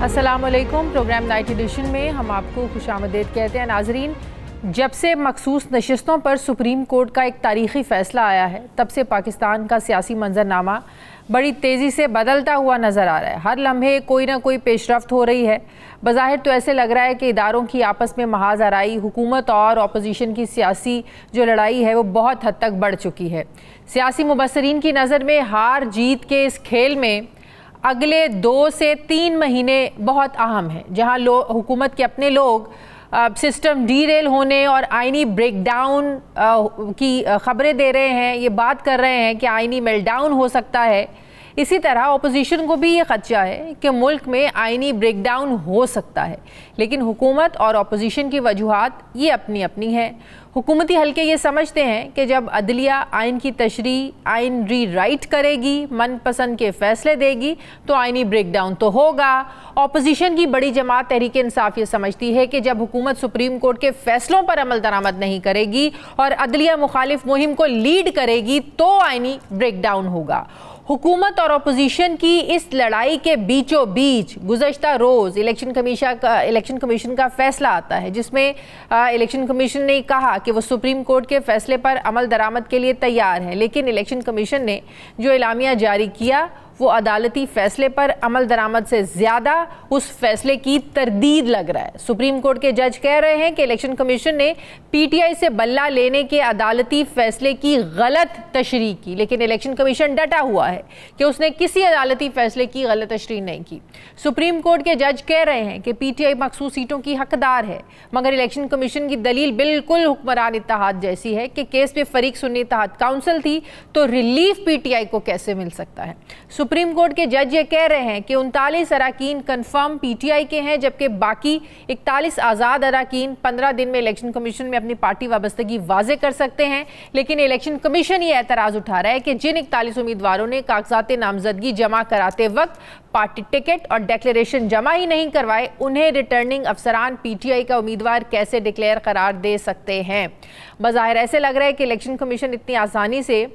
अस्सलामुअलैकुम। Programme night addition में हम आपको खुशामदीद कहते हैं। नाजरीन, जब से मखसूस नशिस्तों पर सुप्रीम कोर्ट का एक तारीखी फ़ैसला आया है, तब से पाकिस्तान का सियासी मंजरनामा बड़ी तेज़ी से बदलता हुआ नज़र आ रहा है। हर लम्हे कोई ना कोई पेशरफ्त हो रही है। बज़ाहिर तो ऐसे लग रहा है कि इदारों की आपस में महाज आराई, हुकूमत और अपोजिशन की सियासी जो लड़ाई है वो बहुत हद तक बढ़ चुकी है। सियासी मुबस्सरीन की नज़र में हार जीत के इस खेल में अगले 2 से 3 महीने बहुत अहम हैं, जहां हुकूमत के अपने लोग सिस्टम डीरेल होने और आइनी ब्रेकडाउन की ख़बरें दे रहे हैं, ये बात कर रहे हैं कि आइनी मेल्टडाउन हो सकता है। इसी तरह अपोजिशन को भी ये खदशा है कि मुल्क में आइनी ब्रेकडाउन हो सकता है, लेकिन हुकूमत और अपोजिशन की वजूहात ये अपनी अपनी हैं। हुकूमती हल्के ये समझते हैं कि जब अदलिया आइन की तशरीह, आइन री राइट करेगी, मनपसंद के फैसले देगी तो आइनी ब्रेकडाउन तो होगा। अपोजिशन की बड़ी जमात तहरीक इंसाफ ये समझती है कि जब हुकूमत सुप्रीम कोर्ट के फैसलों पर अमल दरामद नहीं करेगी और अदलिया मुखालिफ मुहिम को लीड करेगी तो आइनी ब्रेकडाउन होगा। हुकूमत और अपोजिशन की इस लड़ाई के बीचों बीच गुज़श्ता रोज़ इलेक्शन कमीशन का फैसला आता है, जिसमें इलेक्शन कमीशन ने कहा कि वो सुप्रीम कोर्ट के फैसले पर अमल दरामद के लिए तैयार है, लेकिन इलेक्शन कमीशन ने जो एलामिया जारी किया वो अदालती फ़ैसले पर अमल दरामद से ज़्यादा उस फैसले की तरदीद लग रहा है। सुप्रीम कोर्ट के जज कह रहे हैं कि इलेक्शन कमीशन ने पीटीआई से बल्ला लेने के अदालती फ़ैसले की गलत तशरीह की, लेकिन इलेक्शन कमीशन डटा हुआ है कि उसने किसी अदालती फ़ैसले की गलत तशरीह नहीं की। सुप्रीम कोर्ट के जज कह रहे हैं कि पीटीआई मखसूस सीटों की हकदार है, मगर इलेक्शन कमीशन की दलील बिल्कुल हुक्मरान इत्तेहाद जैसी है कि केस में फरीक सुन्नी इत्तेहाद काउंसिल थी तो रिलीफ पीटीआई को कैसे मिल सकता है। सुप्रीम कोर्ट के जज ये कह रहे हैं कि 39 अराकीन कन्फर्म पीटीआई के हैं, जबकि बाकी 41 आज़ाद अराकीन 15 दिन में इलेक्शन कमीशन में अपनी पार्टी वाबस्तगी वाजे कर सकते हैं। लेकिन इलेक्शन कमीशन ये एतराज़ उठा रहा है कि जिन 41 उम्मीदवारों ने कागजात नामजदगी जमा कराते वक्त पार्टी टिकट और डिक्लेरेशन जमा ही नहीं करवाए, उन्हें रिटर्निंग अफसरान पीटीआई का उम्मीदवार कैसे डिक्लेयर करार दे सकते हैं। बज़ाहिर ऐसे लग रहा है कि इलेक्शन कमीशन इतनी आसानी से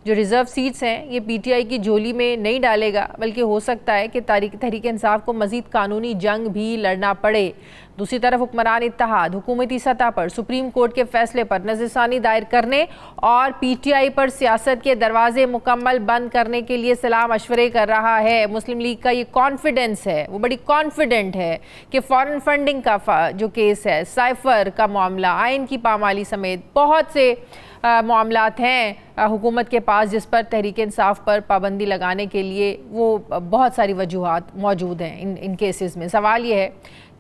जो रिज़र्व सीट्स हैं ये पीटीआई की झोली में नहीं डालेगा, बल्कि हो सकता है कि तहरीक इंसाफ को मज़ीद कानूनी जंग भी लड़ना पड़े। दूसरी तरफ हुक्मरान इत्तेहाद हुकूमती सतह पर सुप्रीम कोर्ट के फैसले पर नज़रसानी दायर करने और पीटीआई पर सियासत के दरवाजे मुकम्मल बंद करने के लिए सलाह मशवरे कर रहा है। मुस्लिम लीग का ये कॉन्फिडेंस है, वो बड़ी कॉन्फिडेंट है कि फ़ॉरेन फंडिंग का जो केस है, साइफ़र का मामला, आइन की पामाली समेत बहुत से मामलात हैं हुकूमत के पास जिस पर तहरीक इंसाफ पर पाबंदी लगाने के लिए वो बहुत सारी वजूहात मौजूद हैं इन केसेस में। सवाल ये है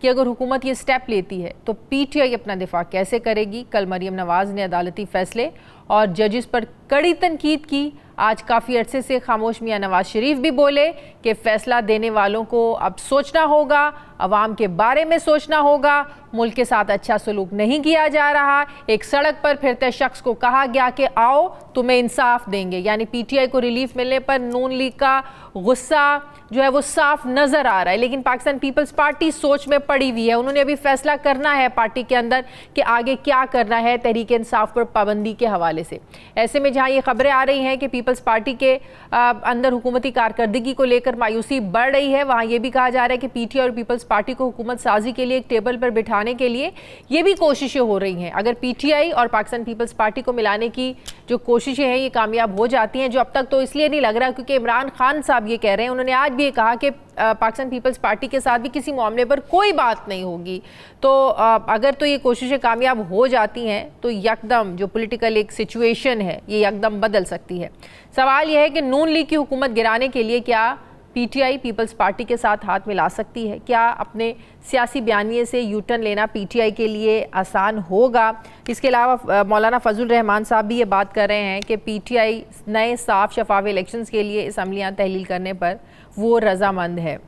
कि अगर हुकूमत ये स्टेप लेती है तो पीटीआई अपना दिफा कैसे करेगी। कल मरीम नवाज़ ने अदालती फ़ैसले और जजेस पर कड़ी तनकीद की। आज काफ़ी अरसे से खामोश मियाँ नवाज शरीफ भी बोले कि फ़ैसला देने वालों को अब सोचना होगा, अवाम के बारे में सोचना होगा, मुल्क के साथ अच्छा सलूक नहीं किया जा रहा। एक सड़क पर फिरते शख्स को कहा गया कि आओ तुम्हें इंसाफ देंगे, यानी पीटीआई को रिलीफ मिलने पर नून लीग का गुस्सा जो है वो साफ नज़र आ रहा है। लेकिन पाकिस्तान पीपल्स पार्टी सोच में पड़ी हुई है, उन्होंने अभी फैसला करना है पार्टी के अंदर कि आगे क्या करना है तहरीक इंसाफ पर पाबंदी के हवाले से। ऐसे में जहाँ ये खबरें आ रही हैं कि पीपल्स पार्टी के अंदर हुकूमती कारकर्दगी को लेकर मायूसी बढ़ रही है, वहाँ ये भी कहा जा रहा है कि पीटीआई और पीपल्स पार्टी को हुकूमत साजी के लिए एक टेबल पर बिठाने के लिए ये भी कोशिशें हो रही हैं। अगर पीटीआई और पाकिस्तान पीपल्स पार्टी को मिलाने की जो कोशिशें हैं ये कामयाब हो जाती हैं, जो अब तक तो इसलिए नहीं लग रहा क्योंकि इमरान खान साहब ये कह रहे हैं, उन्होंने आज भी ये कहा कि पाकिस्तान पीपल्स पार्टी के साथ भी किसी मामले पर कोई बात नहीं होगी। तो अगर तो ये कोशिशें कामयाब हो जाती हैं तो यकदम जो पॉलिटिकल एक सिचुएशन है ये यकदम बदल सकती है। सवाल यह है कि नून लीग की हुकूमत गिराने के लिए क्या पीटीआई पीपल्स पार्टी के साथ हाथ मिला सकती है? क्या अपने सियासी बयानिए से यू टर्न लेना पीटीआई के लिए आसान होगा? इसके अलावा मौलाना फजल रहमान साहब भी ये बात कर रहे हैं कि पीटीआई नए साफ शफाफ इलेक्शंस के लिए असम्बलियाँ तहलील करने पर वो रज़ामंद है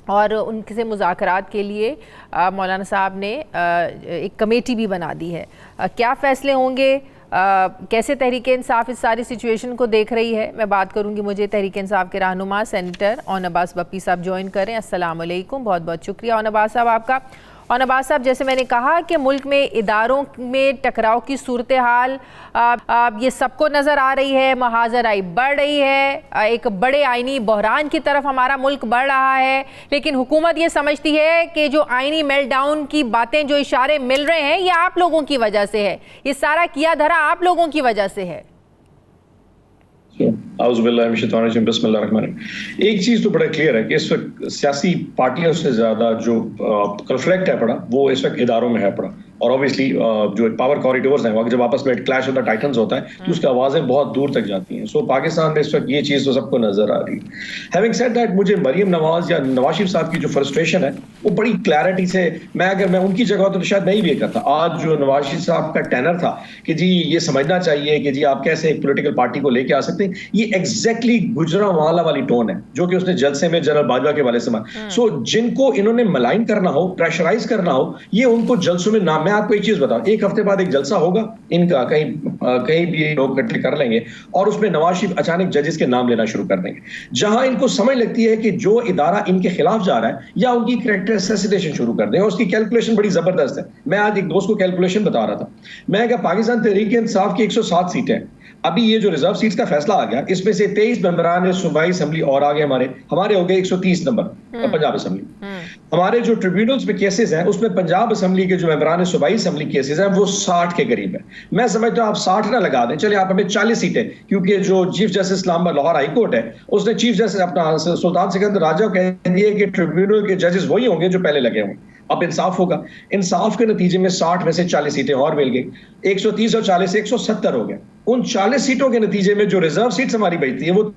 और उनसे मुज़ाकरात के लिए मौलाना साहब ने एक कमेटी भी बना दी है। क्या फ़ैसले होंगे, कैसे तहरीक इंसाफ इस सारी सिचुएशन को देख रही है, मैं बात करूंगी। मुझे तहरीक इंसाफ के रहनुमा सेनेटर ओन अब्बास बप्पी साहब ज्वाइन करें। अस्सलाम वालेकुम, बहुत बहुत शुक्रिया ओन अब्बास साहब आपका। और नवाज साहब, जैसे मैंने कहा कि मुल्क में इदारों में टकराव की सूरत हाल ये सबको नज़र आ रही है, महाजराई बढ़ रही है, एक बड़े आईनी बहरान की तरफ हमारा मुल्क बढ़ रहा है, लेकिन हुकूमत ये समझती है कि जो आईनी मेल्टडाउन की बातें, जो इशारे मिल रहे हैं, ये आप लोगों की वजह से है, ये सारा किया धरा आप लोगों की वजह से है। एक चीज तो बड़ा क्लियर है कि इस वक्त सियासी पार्टियों से ज्यादा जो कन्फ्लिक्ट है पड़ा वो इस वक्त इदारों में है पड़ा, और ऑब्वियसली जो पावर कॉरिडोर्स हैं, जब आपस में क्लैश ऑफ द टाइटन्स होता है तो उसकी आवाजें बहुत दूर तक जाती हैं। सो पाकिस्तान में इस वक्त ये चीज तो सबको नजर आ रही है। हैविंग सेड दैट, मुझे मरियम नवाज या नवाज शरीफ साहब की जो फ्रस्ट्रेशन है वो बड़ी क्लैरिटी से, अगर मैं उनकी जगह होता तो शायद नहीं भी करता। आज जो नवाज शरीफ साहब का टेनर था कि जी ये समझना चाहिए कि जी आप कैसे एक पॉलिटिकल पार्टी को लेके आ सकते हैं, ये एग्जैक्टली गुजरांवाला वाली टोन है जो कि उसने जलसे में जनरल बाजवा के वाले से मारा। सो जिनको इन्होंने मलाइन करना हो, प्रेशराइज करना हो, ये उनको जलसों में नाम। मैं आपको एक चीज बताऊं, एक हफ्ते बाद एक जलसा होगा इनका, कहीं भी लोग इकट्ठे कर लेंगे और उसमें नवाज शरीफ अचानक जजेस के नाम लेना शुरू कर देंगे। जहां इनको समझ लगती है कि जो इदारा इनके खिलाफ जा रहा है, या उनकी कैरेक्टर असैसिनेशन शुरू कर देंगे। उसकी कैलकुलेशन बड़ी जबरदस्त है। मैं आज एक दोस्त को कैलकुलेशन बता रहा था, मैं क्या पाकिस्तान तहरीक इंसाफ की 107 सीटें, अभी ये जो रिजर्व सीट्स का फैसला आ गया, इसमें से 23 मेंबरान सूबाई असेंबली और आगे हमारे हो गए 130 नंबर पंजाब असेंबली। हमारे जो ट्रिब्यूनल्स में केसेस हैं उसमें पंजाब असेंबली के जो मेंबरान सूबाई असेंबली केसेस हैं वो 60 के करीब है। मैं समझता हूं आप 60 ना लगा दें, चलिए आप हमें 40 सीटें, क्योंकि जो chief justice Islamabad Lahore high court है उसने चीफ जस्टिस अपना सुल्तान सिकंदर राजा को कह दिया कि ट्रिब्यूनल के जजेस वही होंगे जो पहले लगे होंगे। अब इंसाफ होगा, इंसाफ के नतीजे में 60 में से 40 सीटें और मिल गई, 130 और 40 से 170 हो गए। उन 40 सीटों के नतीजे में जो रिजर्व सीट्स हमारी बचती है वो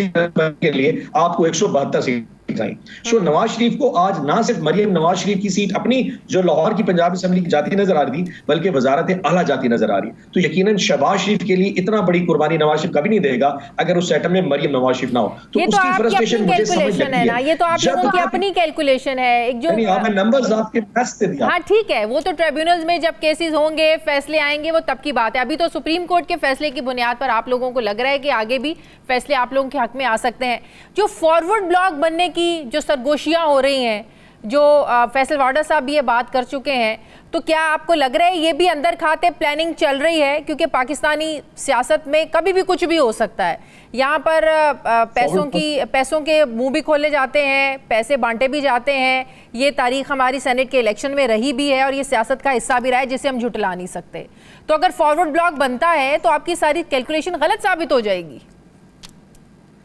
के लिए आपको 172 सीट आई। सो नवाज शरीफ को आज ना सिर्फ मरियम नवाज शरीफ की सीट अपनी जो लाहौर की पंजाब असेंबली की जाती नजर आ रही थी, बल्कि वजारत आला जाती नजर आ रही। तो यकीनन शहबाज शरीफ के लिए इतना बड़ी कुर्बानी नवाज शरीफ कभी नहीं देगा अगर उस सेटअप में मरियम नवाज शरीफ ना हो। तो उसकी फ्रस्ट्रेशन मुझे समझ लगती है ना, ये तो आप लोगों की अपनी कैलकुलेशन है। एक जो नंबर्स आपके पास से दिया, हाँ ठीक है, वो तो ट्रिब्यूनल्स में जब केसेस होंगे, फैसले आएंगे, वो तब की बात है। अभी तो सुप्रीम कोर्ट के फैसले की बुनियाद पर आप लोगों को लग रहा है कि आगे भी फैसले आप लोगों के हक में आ सकते हैं। जो फॉरवर्ड ब्लॉक बनने की जो सरगोशियां हो रही हैं, जो फैसल वाडा साहब भी ये बात कर चुके हैं, तो क्या आपको लग रहा है ये भी अंदर खाते प्लानिंग चल रही है? क्योंकि पाकिस्तानी सियासत में कभी भी कुछ भी हो सकता है। यहाँ पर पैसों के मुंह भी खोले जाते हैं, पैसे बांटे भी जाते हैं। ये तारीख हमारी सेनेट के इलेक्शन में रही भी है और ये सियासत का हिस्सा भी रहा है, जिसे हम झुटला नहीं सकते। तो अगर फॉरवर्ड ब्लॉक बनता है तो आपकी सारी कैलकुलेशन गलत साबित हो जाएगी।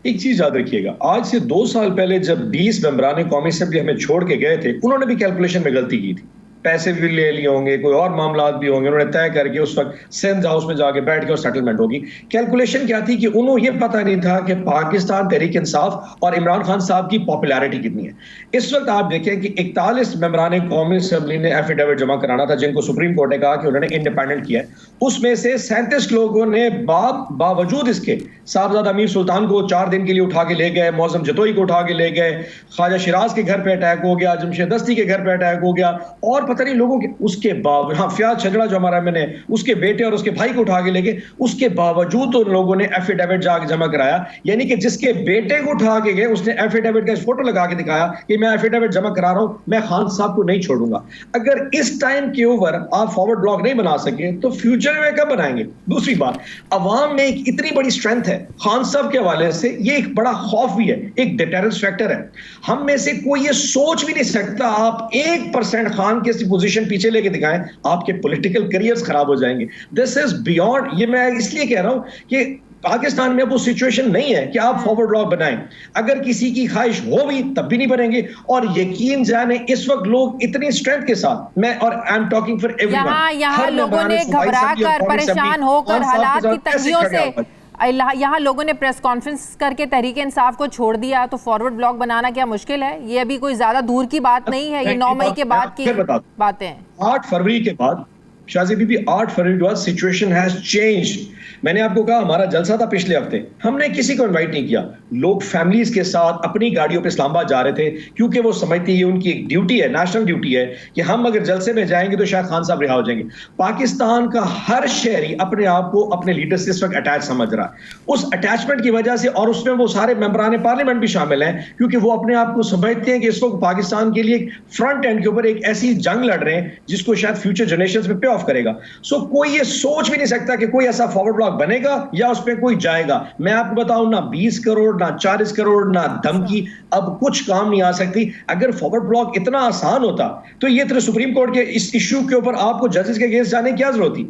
एक चीज याद रखिएगा, आज से 2 साल पहले जब 20 मेंबरान कौमी असेंबली हमें छोड़ के गए थे, उन्होंने भी कैलकुलेशन में गलती की थी। पैसे भी ले लिए होंगे, कोई और मामला भी होंगे, उन्होंने तय करके उस वक्त सिंध हाउस में जाके बैठ के और सेटलमेंट होगी। कैलकुलेशन क्या थी कि उन्होंने ये पता नहीं था कि पाकिस्तान तहरीक इंसाफ और इमरान खान साहब की पॉपुलैरिटी कितनी है। इस वक्त आप देखें कि 41 मेंबरान कौमी असेंबली ने एफिडेविट जमा कराना था, जिनको सुप्रीम कोर्ट ने कहा कि उन्होंने इंडिपेंडेंट किया है। उसमें से 37 लोगों ने बावजूद इसके साहबजादा अमीर सुल्तान को 4 दिन के लिए उठा के ले गए, मौजम जतोई को उठा के ले गए, ख्वाजा शिराज के घर पे अटैक हो गया, जमशेद दस्ती के घर पे अटैक हो गया, और पता नहीं लोगों के उसके बावजूद, हाँ फयाज छजड़ा जो हमारा मैंने उसके बेटे और उसके भाई को उठा के ले गए, उसके बावजूद उन लोगों ने एफिडेविट जाके जमा कराया। यानी कि जिसके बेटे को उठा के गए उसने एफिडेविट का फोटो लगा के दिखाया कि मैं एफिडेविट जमा करा रहा हूं, मैं खान साहब को नहीं छोड़ूंगा। अगर इस टाइम के ओवर आप फॉरवर्ड ब्लॉक नहीं बना सके तो फ्यूचर में कब बनाएंगे? दूसरी बात, अवाम में एक इतनी बड़ी स्ट्रेंथ है खान साहब के हवाले से, ये एक बड़ा खौफ भी है, एक डिटरेंस फैक्टर है। हम में से कोई ये सोच भी नहीं सकता आप 1% खान की पोजीशन पीछे लेके दिखाएं, आपके पॉलिटिकल करियर्स खराब हो जाएंगे। दिस इज बियॉन्ड, ये मैं इसलिए कह रहा हूं कि पाकिस्तान में वो सिचुएशन नहीं है कि आप फॉरवर्ड ब्लॉक बनाएं। अगर किसी की ख्वाहिश हो भी तब भी नहीं बनेंगे। और यकीन जाने इस वक्त लोग इतनी स्ट्रेंथ के साथ, मैं और I am talking for everyone, यहाँ लोगों ने घबरा कर, परेशान होकर, हालात की तंगियों से यहाँ लोगों ने प्रेस कॉन्फ्रेंस करके तहरीक इंसाफ को छोड़ दिया। तो फॉरवर्ड ब्लॉक बनाना क्या मुश्किल है? ये अभी कोई ज्यादा दूर की बात नहीं है, ये 9 मई के बाद की बातें हैं। 8 फरवरी के बाद शाजी बीबी 8 फरवरी के बाद सिचुएशन हैज चेंज्ड। मैंने आपको कहा हमारा जलसा था पिछले हफ्ते, हमने किसी को इनवाइट नहीं किया। लोग फैमिलीज के साथ अपनी गाड़ियों पे इस्लामाबाद जा रहे थे क्योंकि वो समझते हैं ये उनकी एक ड्यूटी है, नेशनल ड्यूटी है कि हम अगर जलसे में जाएंगे तो शायद खान साहब रिहा हो जाएंगे। पाकिस्तान का हर शहरी अपने आप को अपने लीडर से इस वक्त अटैच समझ रहा है। उस अटैचमेंट की वजह से, और उसमें वो सारे मेंबरान पार्लियामेंट भी शामिल हैं क्योंकि वो अपने आप को समझते हैं कि इस वक्त पाकिस्तान के लिए फ्रंट एंड के ऊपर एक ऐसी जंग लड़ रहे हैं जिसको शायद फ्यूचर जनरेशन में पे ऑफ करेगा। सो कोई ये सोच भी नहीं सकता कि कोई ऐसा फॉरवर्ड ब्लॉक बनेगा या उस पर कोई जाएगा। मैं आपको बताऊं, ना 20 करोड़ ना 40 करोड़ ना धमकी, अब कुछ काम नहीं आ सकती। अगर फॉरवर्ड ब्लॉक इतना आसान होता तो ये तरह सुप्रीम कोर्ट के इस इश्यू के ऊपर आपको जजेस के अगेंस्ट जाने की क्या जरूरत थी।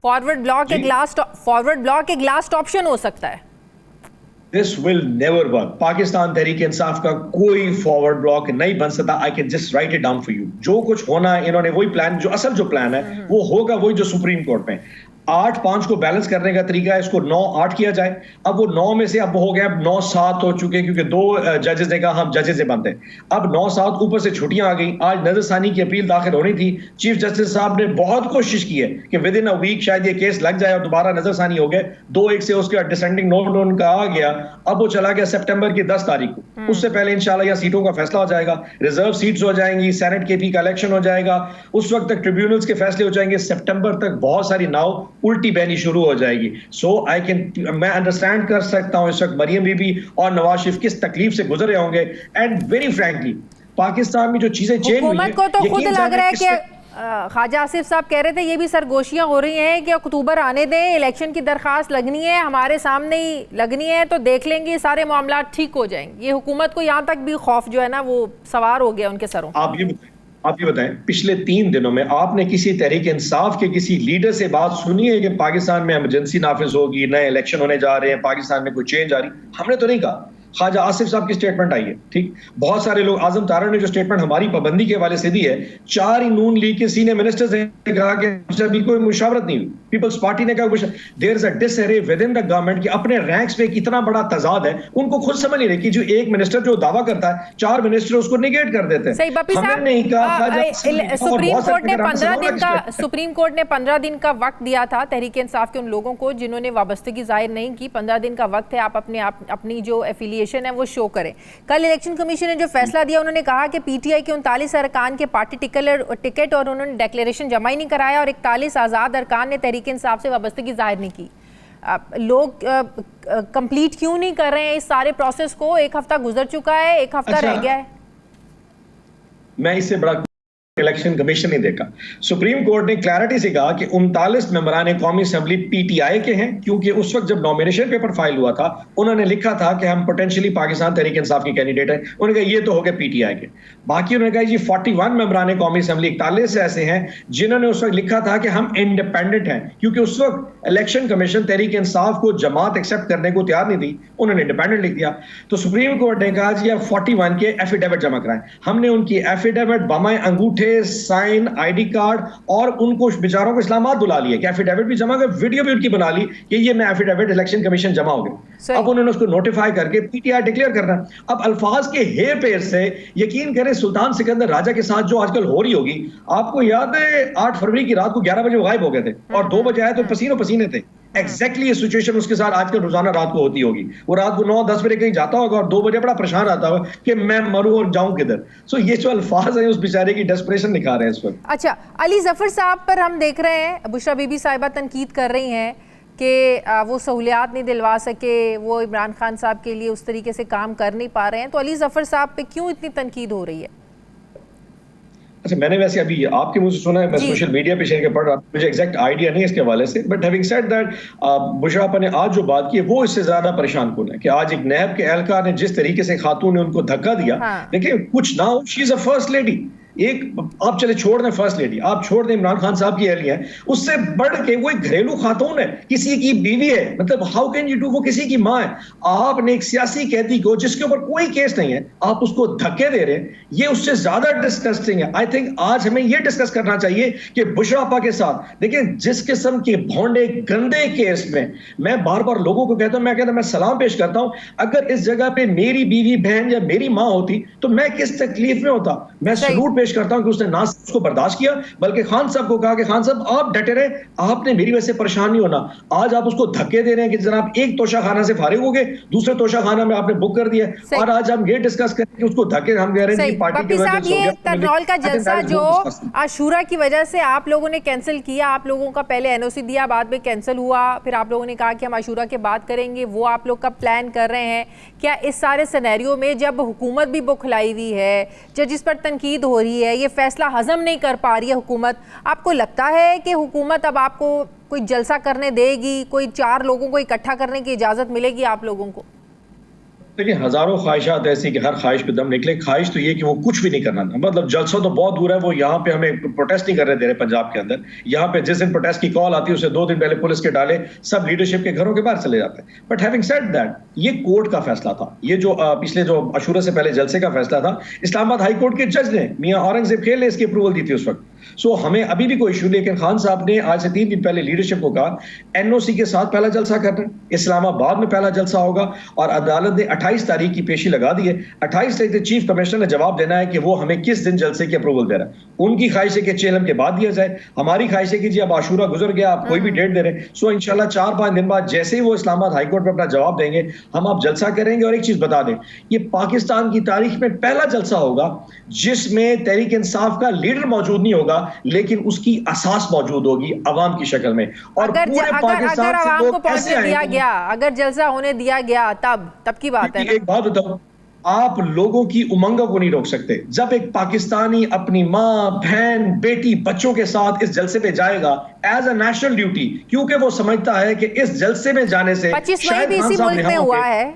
फॉरवर्ड ब्लॉक एक लास्ट ऑप्शन हो सकता है। This will never work. Pakistan Tehreek Insaf का कोई फॉरवर्ड ब्लॉक नहीं बन सकता। I can just write it down for you. जो कुछ होना है, इन्होंने वही प्लान, जो असल जो प्लान है वो होगा वही जो सुप्रीम कोर्ट में 8-5 को बैलेंस करने का तरीका है, इसको 9-8 किया जाए। अब वो 9 में से अब हो गया 9-7 हो चुके क्योंकि 2 जजेस ने कहा हम जजेस से बनते हैं। अब 9-7 ऊपर से छुट्टियां आ गई। आज नजरसानी की अपील दाखिल होनी थी। चीफ जस्टिस साहब ने बहुत कोशिश की है कि विद इन अ वीक शायद ये केस लग जाए और दोबारा नजरसानी हो गए। 2-1 से उसके डिसेंडिंग नोट उनका आ गया। अब वो चला गया सितंबर की 10 तारीख को। उससे पहले इंशाल्लाह यहाँ सीटों का फैसला हो जाएगा, रिजर्व सीट्स हो जाएंगी, सेनेट केपी का इलेक्शन हो जाएगा। उस वक्त तक ट्रिब्यूनल्स के फैसले हो जाएंगे। सितंबर तक बहुत सारी नाव उल्टी बहनी शुरू हो जाएगी। मैं अंडरस्टैंड कर सकता हूं इस वक्त मरियम बीबी और नवाज शरीफ किस तकलीफ से गुजर रहे होंगे। एंड वेरी फ्रैंकली पाकिस्तान में जो चीजें चेंज हुई हुकूमत को तो खुद लग रहा है कि ख्वाजा आसिफ साहब कह रहे थे ये भी सरगोशियां हो रही हैं कि अक्टूबर आने दें, इलेक्शन की दरखास्त लगनी है, हमारे सामने ही लगनी है तो देख लेंगे सारे मामला ठीक हो जाएंगे। ये हुकूमत को यहाँ तक भी खौफ जो है ना वो सवार हो गया उनके सरों। आप ये बताएं, पिछले 3 दिनों में आपने किसी तहरीक इंसाफ के किसी लीडर से बात सुनी है कि पाकिस्तान में इमरजेंसी नाफिज होगी, नए इलेक्शन होने जा रहे हैं, पाकिस्तान में कोई चेंज आ रही? हमने तो नहीं कहा। ख्वाजा आसिफ साहब की स्टेटमेंट आई है, ठीक। बहुत सारे लोग, आजम तारा ने जो स्टेटमेंट हमारी पाबंदी के हवाले से दी है, 4 ही नून लीग के सीनियर मिनिस्टर्स ने कहा कि हमसे अभी कोई मुशावरत नहीं हुई। पीपल्स पार्टी ने कहा there is a disarray within the government कि अपने रैंक्स पे कितना बड़ा तजाद है। उनको खुद समझ नहीं रही कि जो एक मिनिस्टर जो दावा करता है 4 मिनिस्टर उसको निगेट कर देते हैं। सही बप्पी साहब, सुप्रीम कोर्ट ने 15 दिन का वक्त दिया था तहरीक इंसाफ के उन लोगों को जिन्होंने वाबस्तगी जाहिर नहीं की। 15 दिन का वक्त है, आप अपनी जो एफिलिएशन है वो शो करें। कल इलेक्शन कमीशन ने जो फैसला दिया, उन्होंने कहा कि पीटीआई के 39 अरकान के पार्टी टिकट और उन्होंने डिक्लेरेशन जमा ही नहीं कराया और 41 आज़ाद अरकान ने तहरीक इंसाफ से वाबस्तगी जाहिर नहीं की। लोग कंप्लीट क्यों नहीं कर रहे हैं इस सारे प्रोसेस को? 1 हफ्ता गुजर चुका है, 1 हफ्ता रह गया है। मैं इससे बड़ा इलेक्शन कमीशन नहीं देखा। सुप्रीम कोर्ट ने क्लैरिटी से कहा कि 39 मेंबरान कौमी असेंबली पीटीआई के हैं क्योंकि उस वक्त जब नॉमिनेशन पेपर फाइल हुआ था उन्होंने लिखा था कि हम पोटेंशियली पाकिस्तान तहरीक इंसाफ के कैंडिडेट हैं। उन्होंने कहा ये तो हो गए पीटीआई के। बाकी उन्होंने कहा जी 41 मेंबरान कौमी असेंबली 41 ऐसे हैं जिन्होंने उस वक्त लिखा था कि हम इंडिपेंडेंट हैं क्योंकि उस वक्त इलेक्शन कमीशन तहरीक इंसाफ को जमात एक्सेप्ट करने को तैयार नहीं थी, उन्होंने इंडिपेंडेंट लिख दिया। तो सुप्रीम कोर्ट ने कहा जी आप 41 के एफिडेविट जमा कराएं। हमने उनकी एफिडेविट, बमाए अंगूठे, साइन, आईडी कार्ड और उनको बेचारों को इस्लामाबाद बुला लिया कि एफिडेविट भी जमा कर, वीडियो भी उनकी बना ली कि ये मैं एफिडेविट इलेक्शन कमीशन जमा हो गया। अब उन्होंने उसको नोटिफाई करके पीटीआई डिक्लेयर करना। अब अल्फाज के हेर फेर से यकीन करें सुल्तान सिकंदर राजा के साथ जो आजकल हो रही होगी, आपको याद है 8 फरवरी की रात को 11 बजे वो गायब हो गए थे और 2 बजे आए तो पसीनों पसीने थे। एग्जैक्टली ये सिचुएशन उसके साथ आजकल रोजाना रात को होती होगी। वो रात को 9-10 बजे कहीं जाता होगा और 2 बजे बड़ा परेशान आता होगा कि मैं मरूं और जाऊं किधर। सो ये जो अल्फाज है उस बेचारे की डेस्परेशन दिखा रहे हैं इस वक्त। अच्छा, अली जफर साहब पर हम देख रहे हैं बुशरा बीबी साहिबा तनकीद कर रही हैं कि वो सहूलियात नहीं दिलवा सके, वो इमरान खान साहब के लिए उस तरीके से काम कर नहीं पा रहे हैं। तो अली जफर साहब पे क्यों इतनी तनकीद हो रही है? अच्छा, मैंने वैसे अभी आपके मुंह से सुना है, मैं सोशल मीडिया पे शेयर कर पढ़ रहा हूं, मुझे एग्जैक्ट आइडिया नहीं है इसके हवाले से। But having said that, Bushra आपा ने आज जो बात की है वो इससे ज्यादा परेशान कौन है कि आज एक नैब के एहलकार ने जिस तरीके से खातून ने उनको धक्का दिया। देखिए कुछ ना हो, she is a first lady. एक आप चले छोड़ दें फर्स्ट लेडी, आप छोड़ दें इमरान खान साहब की अहलिया है, उससे बढ़ के वो एक घरेलू खातून है, किसी की बीवी है, मतलब हाउ कैन यू डू, वो किसी की मां है। आपने एक सियासी कैदी को जिसके ऊपर कोई केस नहीं है, आप उसको धक्के दे रहे हैं, ये उससे ज्यादा डिस्कस्टिंग है। आई थिंक आज हमें ये डिस्कस करना चाहिए कि बुशरा आपा के साथ देखिए जिस किस्म के भोंडे गंदे केस में, मैं बार बार लोगों को कहता हूं, मैं सलाम पेश करता हूं, अगर इस जगह पे मेरी बीवी बहन या मेरी मां होती तो मैं किस तकलीफ में होता। मैं सलूट पेश करता हूं कि उसने ना उसको बर्दाश्त किया, बल्कि खान साहब को कहा कि खान साहब आप डटे रहे, आपने मेरी वजह से परेशान नहीं होना। आज आप उसको धक्के दे रहे हैं कि जनाब एक तोशा खाना से फारिग हो गए, दूसरे तोशा खाना में आपने बुक कर दिया, और आज हम ये डिस्कस करें कि उसको धक्के हम कह रहे हैं कि पार्टी की वजह से हो गया। तरनौल का जलसा जो आशूरा की वजह से आप लोगों ने कैंसिल किया, आप लोगों का पहले एनओसी दिया, बाद में कैंसिल हुआ, फिर आप लोगों ने कहा कि हम आशूरा के बाद करेंगे, वो आप लोग कब प्लान कर रहे हैं? क्या इस सारे सिनेरियो में जब हुकूमत भी बुखलाई हुई है, जजिस पर तनकीद हो रही है, ये फैसला हजम नहीं कर पा रही है हुकूमत, आपको लगता है कि हुकूमत अब आपको कोई जलसा करने देगी, कोई 4 लोगों को इकट्ठा करने की इजाजत मिलेगी आप लोगों को? देखिए हजारों ख्वाहिशात ऐसी कि हर ख्वाहिश पे दम निकले। ख्वाहिश तो ये कि वो कुछ भी नहीं करना था, मतलब जलसा तो बहुत दूर है, वो यहाँ पे हमें प्रोटेस्ट नहीं करने दे रहे पंजाब के अंदर। यहाँ पे जिस दिन प्रोटेस्ट की कॉल आती है उसे 2 दिन पहले पुलिस के डाले सब लीडरशिप के घरों के बाहर चले जाते हैं। बट हैविंग सेड दैट, ये कोर्ट का फैसला था, ये जो पिछले जो अशूरा से पहले जलसे का फैसला था, इस्लामाबाद हाई कोर्ट के जज ने मियां औरंगजेब खेल ने इसकी अप्रूवल दी थी उस वक्त। सो हमें अभी भी कोई इशू, लेकिन खान साहब ने आज से 3 दिन पहले लीडरशिप को कहा एनओसी के साथ पहला जलसा करना, इस्लामाबाद में पहला जलसा होगा, और अदालत ने 28 तारीख की पेशी लगा दी है। 28 तारीख तक चीफ कमिश्नर ने जवाब देना है कि वो हमें किस दिन जलसे की अप्रूवल दे रहा है। उनकी ख्वाहिश है कि चेलम के बाद दिया जाए, हमारी ख्वाहिश है कि जी अब आशूरा गुजर गया, आप कोई भी डेट दे रहे हैं। सो इंशाल्लाह 4-5 दिन बाद जैसे ही वो इस्लामाबाद हाईकोर्ट में अपना जवाब देंगे, हम आप जलसा करेंगे। और एक चीज बता दें, ये पाकिस्तान की तारीख में पहला जलसा होगा जिसमें तहरीक इंसाफ का लीडर मौजूद नहीं होगा, लेकिन उसकी असास मौजूद होगी अवाम की शक्ल में। और अगर अवाम को पहुंचने दिया गया, अगर जलसा होने दिया गया, तब की बात है। एक बात बताओ, आप लोगों की उमंगों को नहीं रोक सकते। जब एक पाकिस्तानी अपनी मां, बहन, बेटी, बच्चों के साथ इस जलसे पे जाएगा एज अ नेशनल ड्यूटी, क्योंकि वो समझता है कि इस जलसे में जाने से 25 मई भी इसी मुल्क में हुआ है,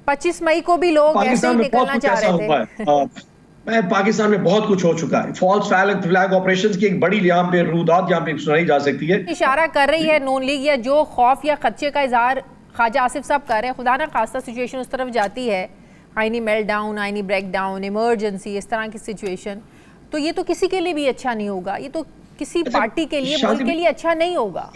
25 मई को भी लोग ऐसे ही निकलना चाह रहे थे। पाकिस्तान में बहुत कुछ हो चुका है, फॉल्स फ्लैग ऑपरेशंस की एक बड़ी यहाँ पे रुदात यहाँ पे सुनाई जा सकती है। इशारा कर रही है नून लीग, या जो खौफ या खदशे का इजहार ख्वाजा आसिफ साहब कर रहे हैं, खुदा ना खास्ता सिचुएशन उस तरफ जाती है, आईनी मेल्ट डाउन, आईनी ब्रेक डाउन, इमरजेंसी, इस तरह की सिचुएशन, तो ये तो किसी के लिए भी अच्छा नहीं होगा, ये तो किसी पार्टी के लिए, मुल्क के लिए अच्छा नहीं होगा।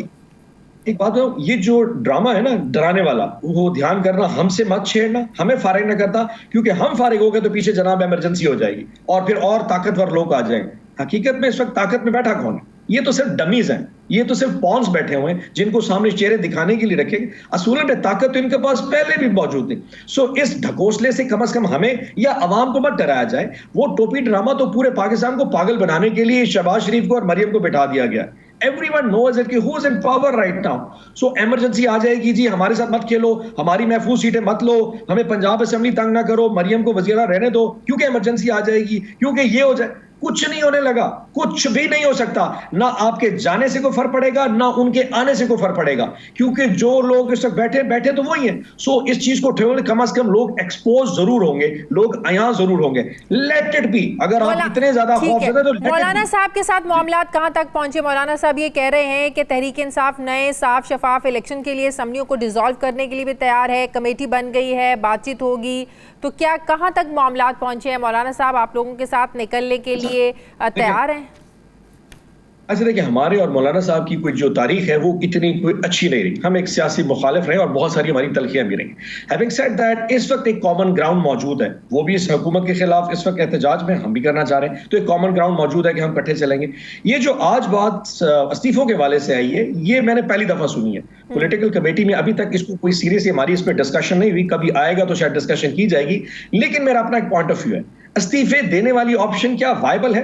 एक बात हो, ये जो ड्रामा है ना डराने वाला, वो ध्यान करना, हमसे मत छेड़ना, हमें फारिग ना करता, क्योंकि हम फारिग हो गए तो पीछे जनाब इमरजेंसी हो जाएगी और फिर और ताकतवर लोग आ जाएंगे। हकीकत में इस वक्त ताकत में बैठा कौन है? ये तो सिर्फ डमीज हैं, ये तो सिर्फ पॉन्स बैठे हुए हैं जिनको सामने चेहरे दिखाने के लिए रखेंगे। असूलन में ताकत तो इनके पास पहले भी मौजूद थी। सो इस ढकोसले से कम हमें या अवाम को मत डराया जाए। वो टोपी ड्रामा तो पूरे पाकिस्तान को पागल बनाने के लिए शहबाज शरीफ को और मरियम को बिठा दिया गया। Everyone knows that who is in power right now. So emergency आ जाएगी जी, हमारे साथ मत खेलो, हमारी महफूज सीटें मत लो, हमें पंजाब असेंबली तंग ना करो, मरियम को वजीरा रहने दो, क्योंकि इमरजेंसी आ जाएगी, क्योंकि ये हो जाए। कुछ नहीं होने लगा, कुछ भी नहीं हो सकता। ना आपके जाने से कोई फर्क पड़ेगा, ना उनके आने से कोई फर्क पड़ेगा, क्योंकि जो लोग इस वक्त बैठे तो वही हैं। सो इस चीज को ठेवने कम से कम लोग एक्सपोज जरूर होंगे, लोग अयां जरूर होंगे। Let it be. अगर आप इतने ज्यादा खौफ है तो मौलाना साहब के साथ मामलात कहां तक पहुंचे? मौलाना साहब ये कह रहे हैं कि तहरीक इंसाफ नए साफ शफाफ इलेक्शन के लिए असम्बलियों को डिसॉल्व करने के लिए भी तैयार है, कमेटी बन गई है, बातचीत होगी, तो क्या कहां तक मामलात पहुंचे हैं? मौलाना साहब आप लोगों के साथ निकलने के लिए तैयार हैं? अच्छा देखिए, हमारे और मौलाना साहब की कोई जो तारीख है वो इतनी कोई अच्छी नहीं रही। हम एक सियासी मुखालिफ रहे और बहुत सारी हमारी तलखियां भी रही। हैविंग सेड दैट, इस वक्त एक कॉमन ग्राउंड मौजूद है, वो भी इस हुकूमत के खिलाफ इस वक्त एहतजाज में हम भी करना चाह रहे हैं, तो एक कॉमन ग्राउंड मौजूद है कि हम इकट्ठे चलेंगे। ये जो आज बात इस्तीफों के वाले से आई है, ये मैंने पहली दफा सुनी है। पॉलिटिकल कमेटी में अभी तक इसको कोई सीरियस हमारी इस पर डिस्कशन नहीं हुई, कभी आएगा तो शायद डिस्कशन की जाएगी, लेकिन मेरा अपना एक पॉइंट ऑफ व्यू है। इस्तीफे देने वाली ऑप्शन क्या वायबल है?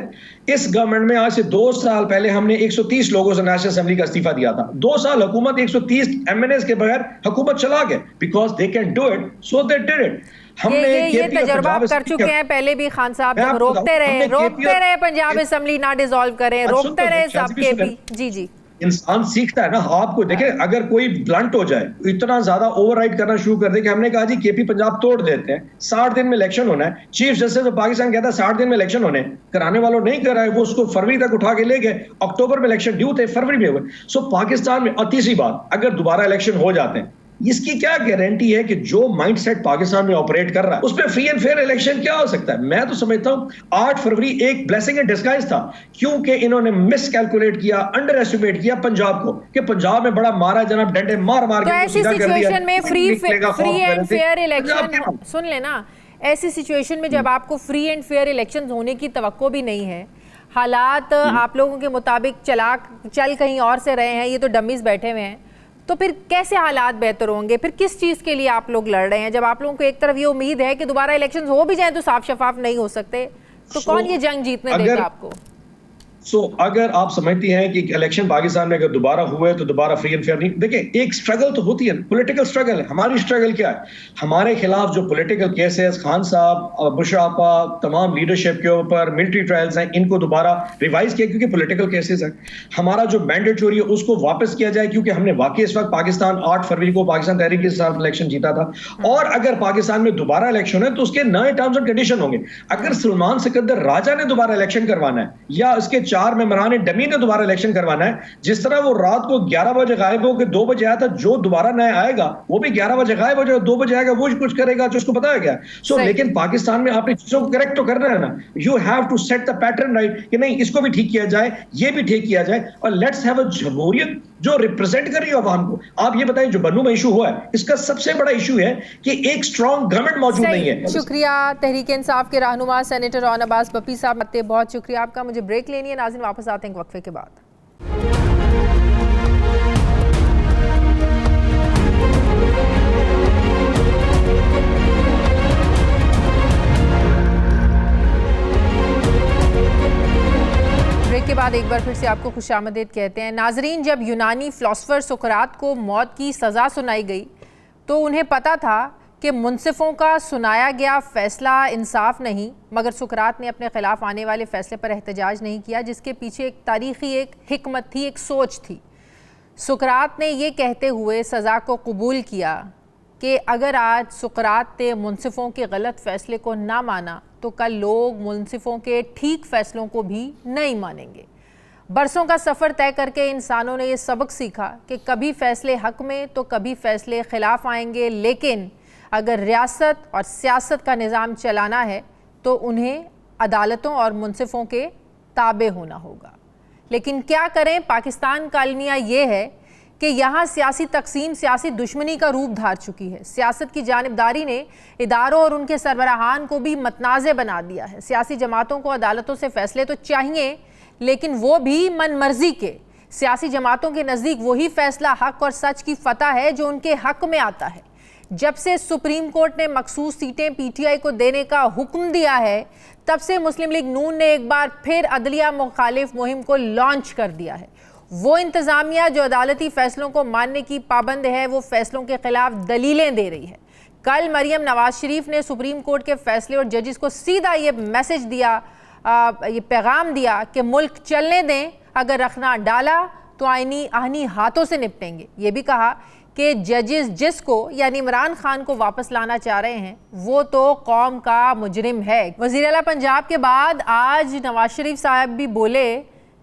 इस गवर्नमेंट में आज से 2 साल पहले हमने 130 लोगों से नेशनल असेंबली का इस्तीफा दिया था। 2 साल हुकूमत 130 एमएनएस के बगैर हुकूमत चला गए, because they can do it, so they did it. हमने ये तजुर्बा कर चुके हैं पहले भी। खान साहब रोकते रहे पंजाब असेंबली ना डिसॉल्व करें, रोकते रहे सब के भी। जी जी इंसान सीखता है ना। आपको देखें, अगर कोई ब्लंट हो जाए, इतना ज्यादा ओवरराइड करना शुरू कर दे कि हमने कहा जी केपी पंजाब तोड़ देते हैं, 60 दिन में इलेक्शन होना है, चीफ जस्टिस ऑफ पाकिस्तान कहता है 60 दिन में इलेक्शन होने, कराने वालों नहीं करा है, वो उसको फरवरी तक उठा के ले गए, अक्टूबर में इलेक्शन ड्यू थे, फरवरी में हुए। सो पाकिस्तान में, और तीसरी बात, अगर दोबारा इलेक्शन हो जाते हैं, इसकी क्या गारंटी है कि जो माइंडसेट पाकिस्तान में ऑपरेट कर रहा है उस पर फ्री एंड फेयर इलेक्शन क्या हो सकता है? मैं तो समझता हूं 8 फरवरी एक ब्लेसिंग इन डिस्गाइज था, क्योंकि इन्होंने मिस कैलकुलेट किया, अंडर एस्टिमेट किया पंजाब को, कि पंजाब में बड़ा मारा जनाब, डंडे मार मार तो के ऐसी सिचुएशन में फ्री एंड फेयर इलेक्शन, सुन लेना, ऐसी सिचुएशन में जब आपको फ्री एंड फेयर इलेक्शन होने की तवक्को भी नहीं है, हालात आप लोगों के मुताबिक चल कहीं और से रहे हैं, ये तो डमीज बैठे हुए हैं, तो फिर कैसे हालात बेहतर होंगे? फिर किस चीज़ के लिए आप लोग लड़ रहे हैं? जब आप लोगों को एक तरफ ये उम्मीद है कि दोबारा इलेक्शन हो भी जाए तो साफ शफाफ नहीं हो सकते, तो कौन ये जंग जीतने देगा आपको? अगर आप समझती हैं कि इलेक्शन पाकिस्तान में अगर दोबारा हुए तो दोबारा फ्री एंड फेयर नहीं, देखिए एक स्ट्रगल तो होती है, पॉलिटिकल स्ट्रगल है। हमारी स्ट्रगल क्या है? हमारे खिलाफ जो पॉलिटिकल केसेस, खान साहब, बुशरापा, तमाम लीडरशिप के ऊपर मिलिट्री ट्रायल्स हैं, इनको दोबारा रिवाइज किया क्योंकि पॉलिटिकल केसेस हैं। हमारा जो मैंडेटरी है उसको वापस किया जाए, क्योंकि हमने वाकई इस वक्त पाकिस्तान 8 फरवरी को पाकिस्तान तहरीक के साथ इलेक्शन जीता था, और अगर पाकिस्तान में दोबारा इलेक्शन है तो उसके नए टर्म्स एंड कंडीशन होंगे। अगर सलमान सिकंदर राजा ने दोबारा इलेक्शन करवाना है, या इसके 4 मेंबरान डमी ने दोबारा इलेक्शन करवाना है, जिस तरह वो रात को 11 बजे गायब हो के 2 बजे आया था, जो दोबारा नया आएगा वो भी 11 बजे गायब हो जाएगा, 2 बजे आएगा, वो कुछ करेगा जो उसको पता है क्या। लेकिन पाकिस्तान में आपने चीजों को करेक्ट तो करना है ना, you have to set the pattern right, कि नहीं इसको भी ठीक किया जाए, ये भी ठीक किया जाए, और लेट्स हैव अ जमहूरियत जो रिप्रेजेंट कर रही है अवाम को। आप ये बताएं, जो बन्नू में इशू हुआ है, इसका सबसे बड़ा इशू है कि एक स्ट्रॉन्ग गवर्नमेंट मौजूद नहीं है। शुक्रिया तहरीक इंसाफ के रहनुमा सेनेटर रौन अब्बास बप्पी साहब, बहुत शुक्रिया आपका। मुझे ब्रेक लेनी है, नाज़रीन वापस आते हैं वक्फे के बाद। ब्रेक के बाद एक बार फिर से आपको खुशामदीद कहते हैं। नाजरीन, जब यूनानी फिलोसफर सुकरात को मौत की सज़ा सुनाई गई तो उन्हें पता था कि मुनसिफों का सुनाया गया फ़ैसला इंसाफ नहीं, मगर सुकरात ने अपने ख़िलाफ़ आने वाले फ़ैसले पर एहतजाज नहीं किया, जिसके पीछे एक तारीख़ी एक हिकमत थी, एक सोच थी। सुकरात ने ये कहते हुए सज़ा को कबूल किया कि अगर आज सुकरात ने मुनसिफों के गलत फ़ैसले को ना माना तो कल लोग मुनसिफों के ठीक फ़ैसलों को भी नहीं मानेंगे। बरसों का सफ़र तय करके इंसानों ने ये सबक सीखा कि कभी फ़ैसले हक़ में तो कभी फ़ैसले ख़िलाफ़ आएंगे, लेकिन अगर रियासत और सियासत का निज़ाम चलाना है तो उन्हें अदालतों और मुनसिफों के ताबे होना होगा। लेकिन क्या करें, पाकिस्तान का अलमिया ये है कि यहाँ सियासी तकसीम सियासी दुश्मनी का रूप धार चुकी है। सियासत की जानिबदारी ने इदारों और उनके सरबराहान को भी मतनाज़े बना दिया है। सियासी जमातों को अदालतों से फ़ैसले तो चाहिए, लेकिन वो भी मन मर्जी के। सियासी जमातों के नज़दीक वही फ़ैसला हक़ और सच की फ़तह है जो उनके हक़ में आता है। जब से सुप्रीम कोर्ट ने मखसूस सीटें पीटीआई को देने का हुक्म दिया है, तब से मुस्लिम लीग नून ने एक बार फिर अदलिया मुखालिफ मुहिम को लॉन्च कर दिया है। वो इंतज़ामिया जो अदालती फ़ैसलों को मानने की पाबंद है, वो फ़ैसलों के ख़िलाफ़ दलीलें दे रही है। कल मरियम नवाज शरीफ ने सुप्रीम कोर्ट के फ़ैसले और जजेस को सीधा ये मैसेज दिया, ये पैगाम दिया कि मुल्क चलने दें, अगर रखना डाला तो आईनी हाथों से निपटेंगे। ये भी कहा कि जजेस जिसको यानी इमरान खान को वापस लाना चाह रहे हैं वो तो कौम का मुजरिम है। वज़ीर आला पंजाब के बाद आज नवाज शरीफ साहब भी बोले,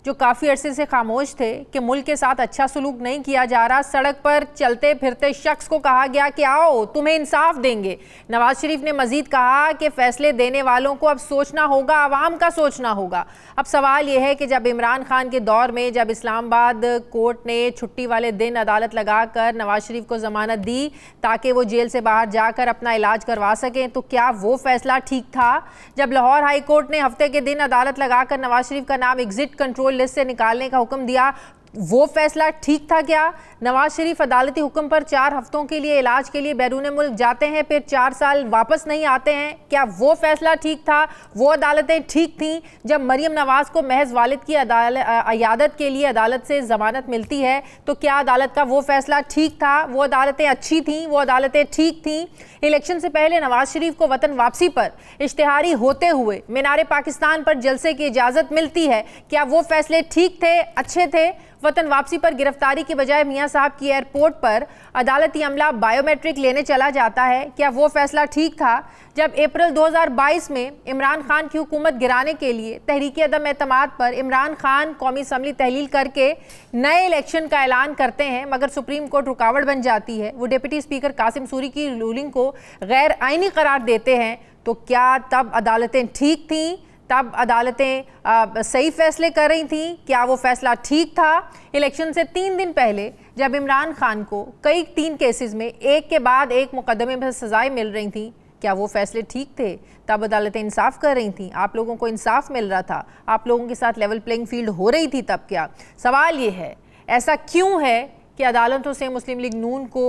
जो काफ़ी अरसे से खामोश थे, कि मुल्क के साथ अच्छा सलूक नहीं किया जा रहा। सड़क पर चलते फिरते शख्स को कहा गया कि आओ तुम्हें इंसाफ देंगे। नवाज शरीफ ने मजीद कहा कि फ़ैसले देने वालों को अब सोचना होगा, आवाम का सोचना होगा। अब सवाल यह है कि जब इमरान खान के दौर में जब इस्लामाबाद कोर्ट ने छुट्टी वाले दिन अदालत लगाकर नवाज शरीफ को ज़मानत दी ताकि वो जेल से बाहर जाकर अपना इलाज करवा सकें, तो क्या वो फ़ैसला ठीक था? जब लाहौर हाई कोर्ट ने हफ्ते के दिन अदालत लगाकर नवाज शरीफ का नाम एग्जिट कंट्रोल लिस्ट से निकालने का हुक्म दिया, वो फैसला ठीक था क्या? नवाज शरीफ अदालती हुक्म पर 4 हफ्तों के लिए इलाज के लिए बैरून मुल्क जाते हैं, फिर 4 साल वापस नहीं आते हैं, क्या वो फैसला ठीक था? वो अदालतें ठीक थीं? जब मरियम नवाज को महज वालिद की अयादत के लिए अदालत से ज़मानत मिलती है तो क्या अदालत का वो फैसला ठीक था? वो अदालतें अच्छी थीं, वो अदालतें ठीक थीं? इलेक्शन से पहले नवाज शरीफ को वतन वापसी पर इश्तिहारी होते हुए मीनार पाकिस्तान पर जलसे की इजाज़त मिलती है, क्या वो फैसले ठीक थे, अच्छे थे? वतन वापसी पर गिरफ्तारी की बजाय मियां साहब की एयरपोर्ट पर अदालती अमला बायोमेट्रिक लेने चला जाता है। क्या वो फैसला ठीक था जब अप्रैल 2022 में इमरान खान की हुकूमत गिराने के लिए तहरीक अदम एतमाद पर इमरान खान कौमी असम्बली तहलील करके नए इलेक्शन का ऐलान करते हैं, मगर सुप्रीम कोर्ट रुकावट बन जाती है, वो डिप्टी स्पीकर कासिम सूरी की रूलिंग को गैर आईनी करार देते हैं, तो क्या तब अदालतें ठीक थीं? तब अदालतें सही फैसले कर रही थीं? क्या वो फैसला ठीक था? इलेक्शन से 3 दिन पहले जब इमरान खान को कई 3 केसेस में एक के बाद एक मुकदमे में सजाएं मिल रही थी, क्या वो फैसले ठीक थे? तब अदालतें इंसाफ कर रही थीं, आप लोगों को इंसाफ मिल रहा था, आप लोगों के साथ लेवल प्लेइंग फील्ड हो रही थी तब क्या? सवाल ये है, ऐसा क्यों है कि अदालतों से मुस्लिम लीग नून को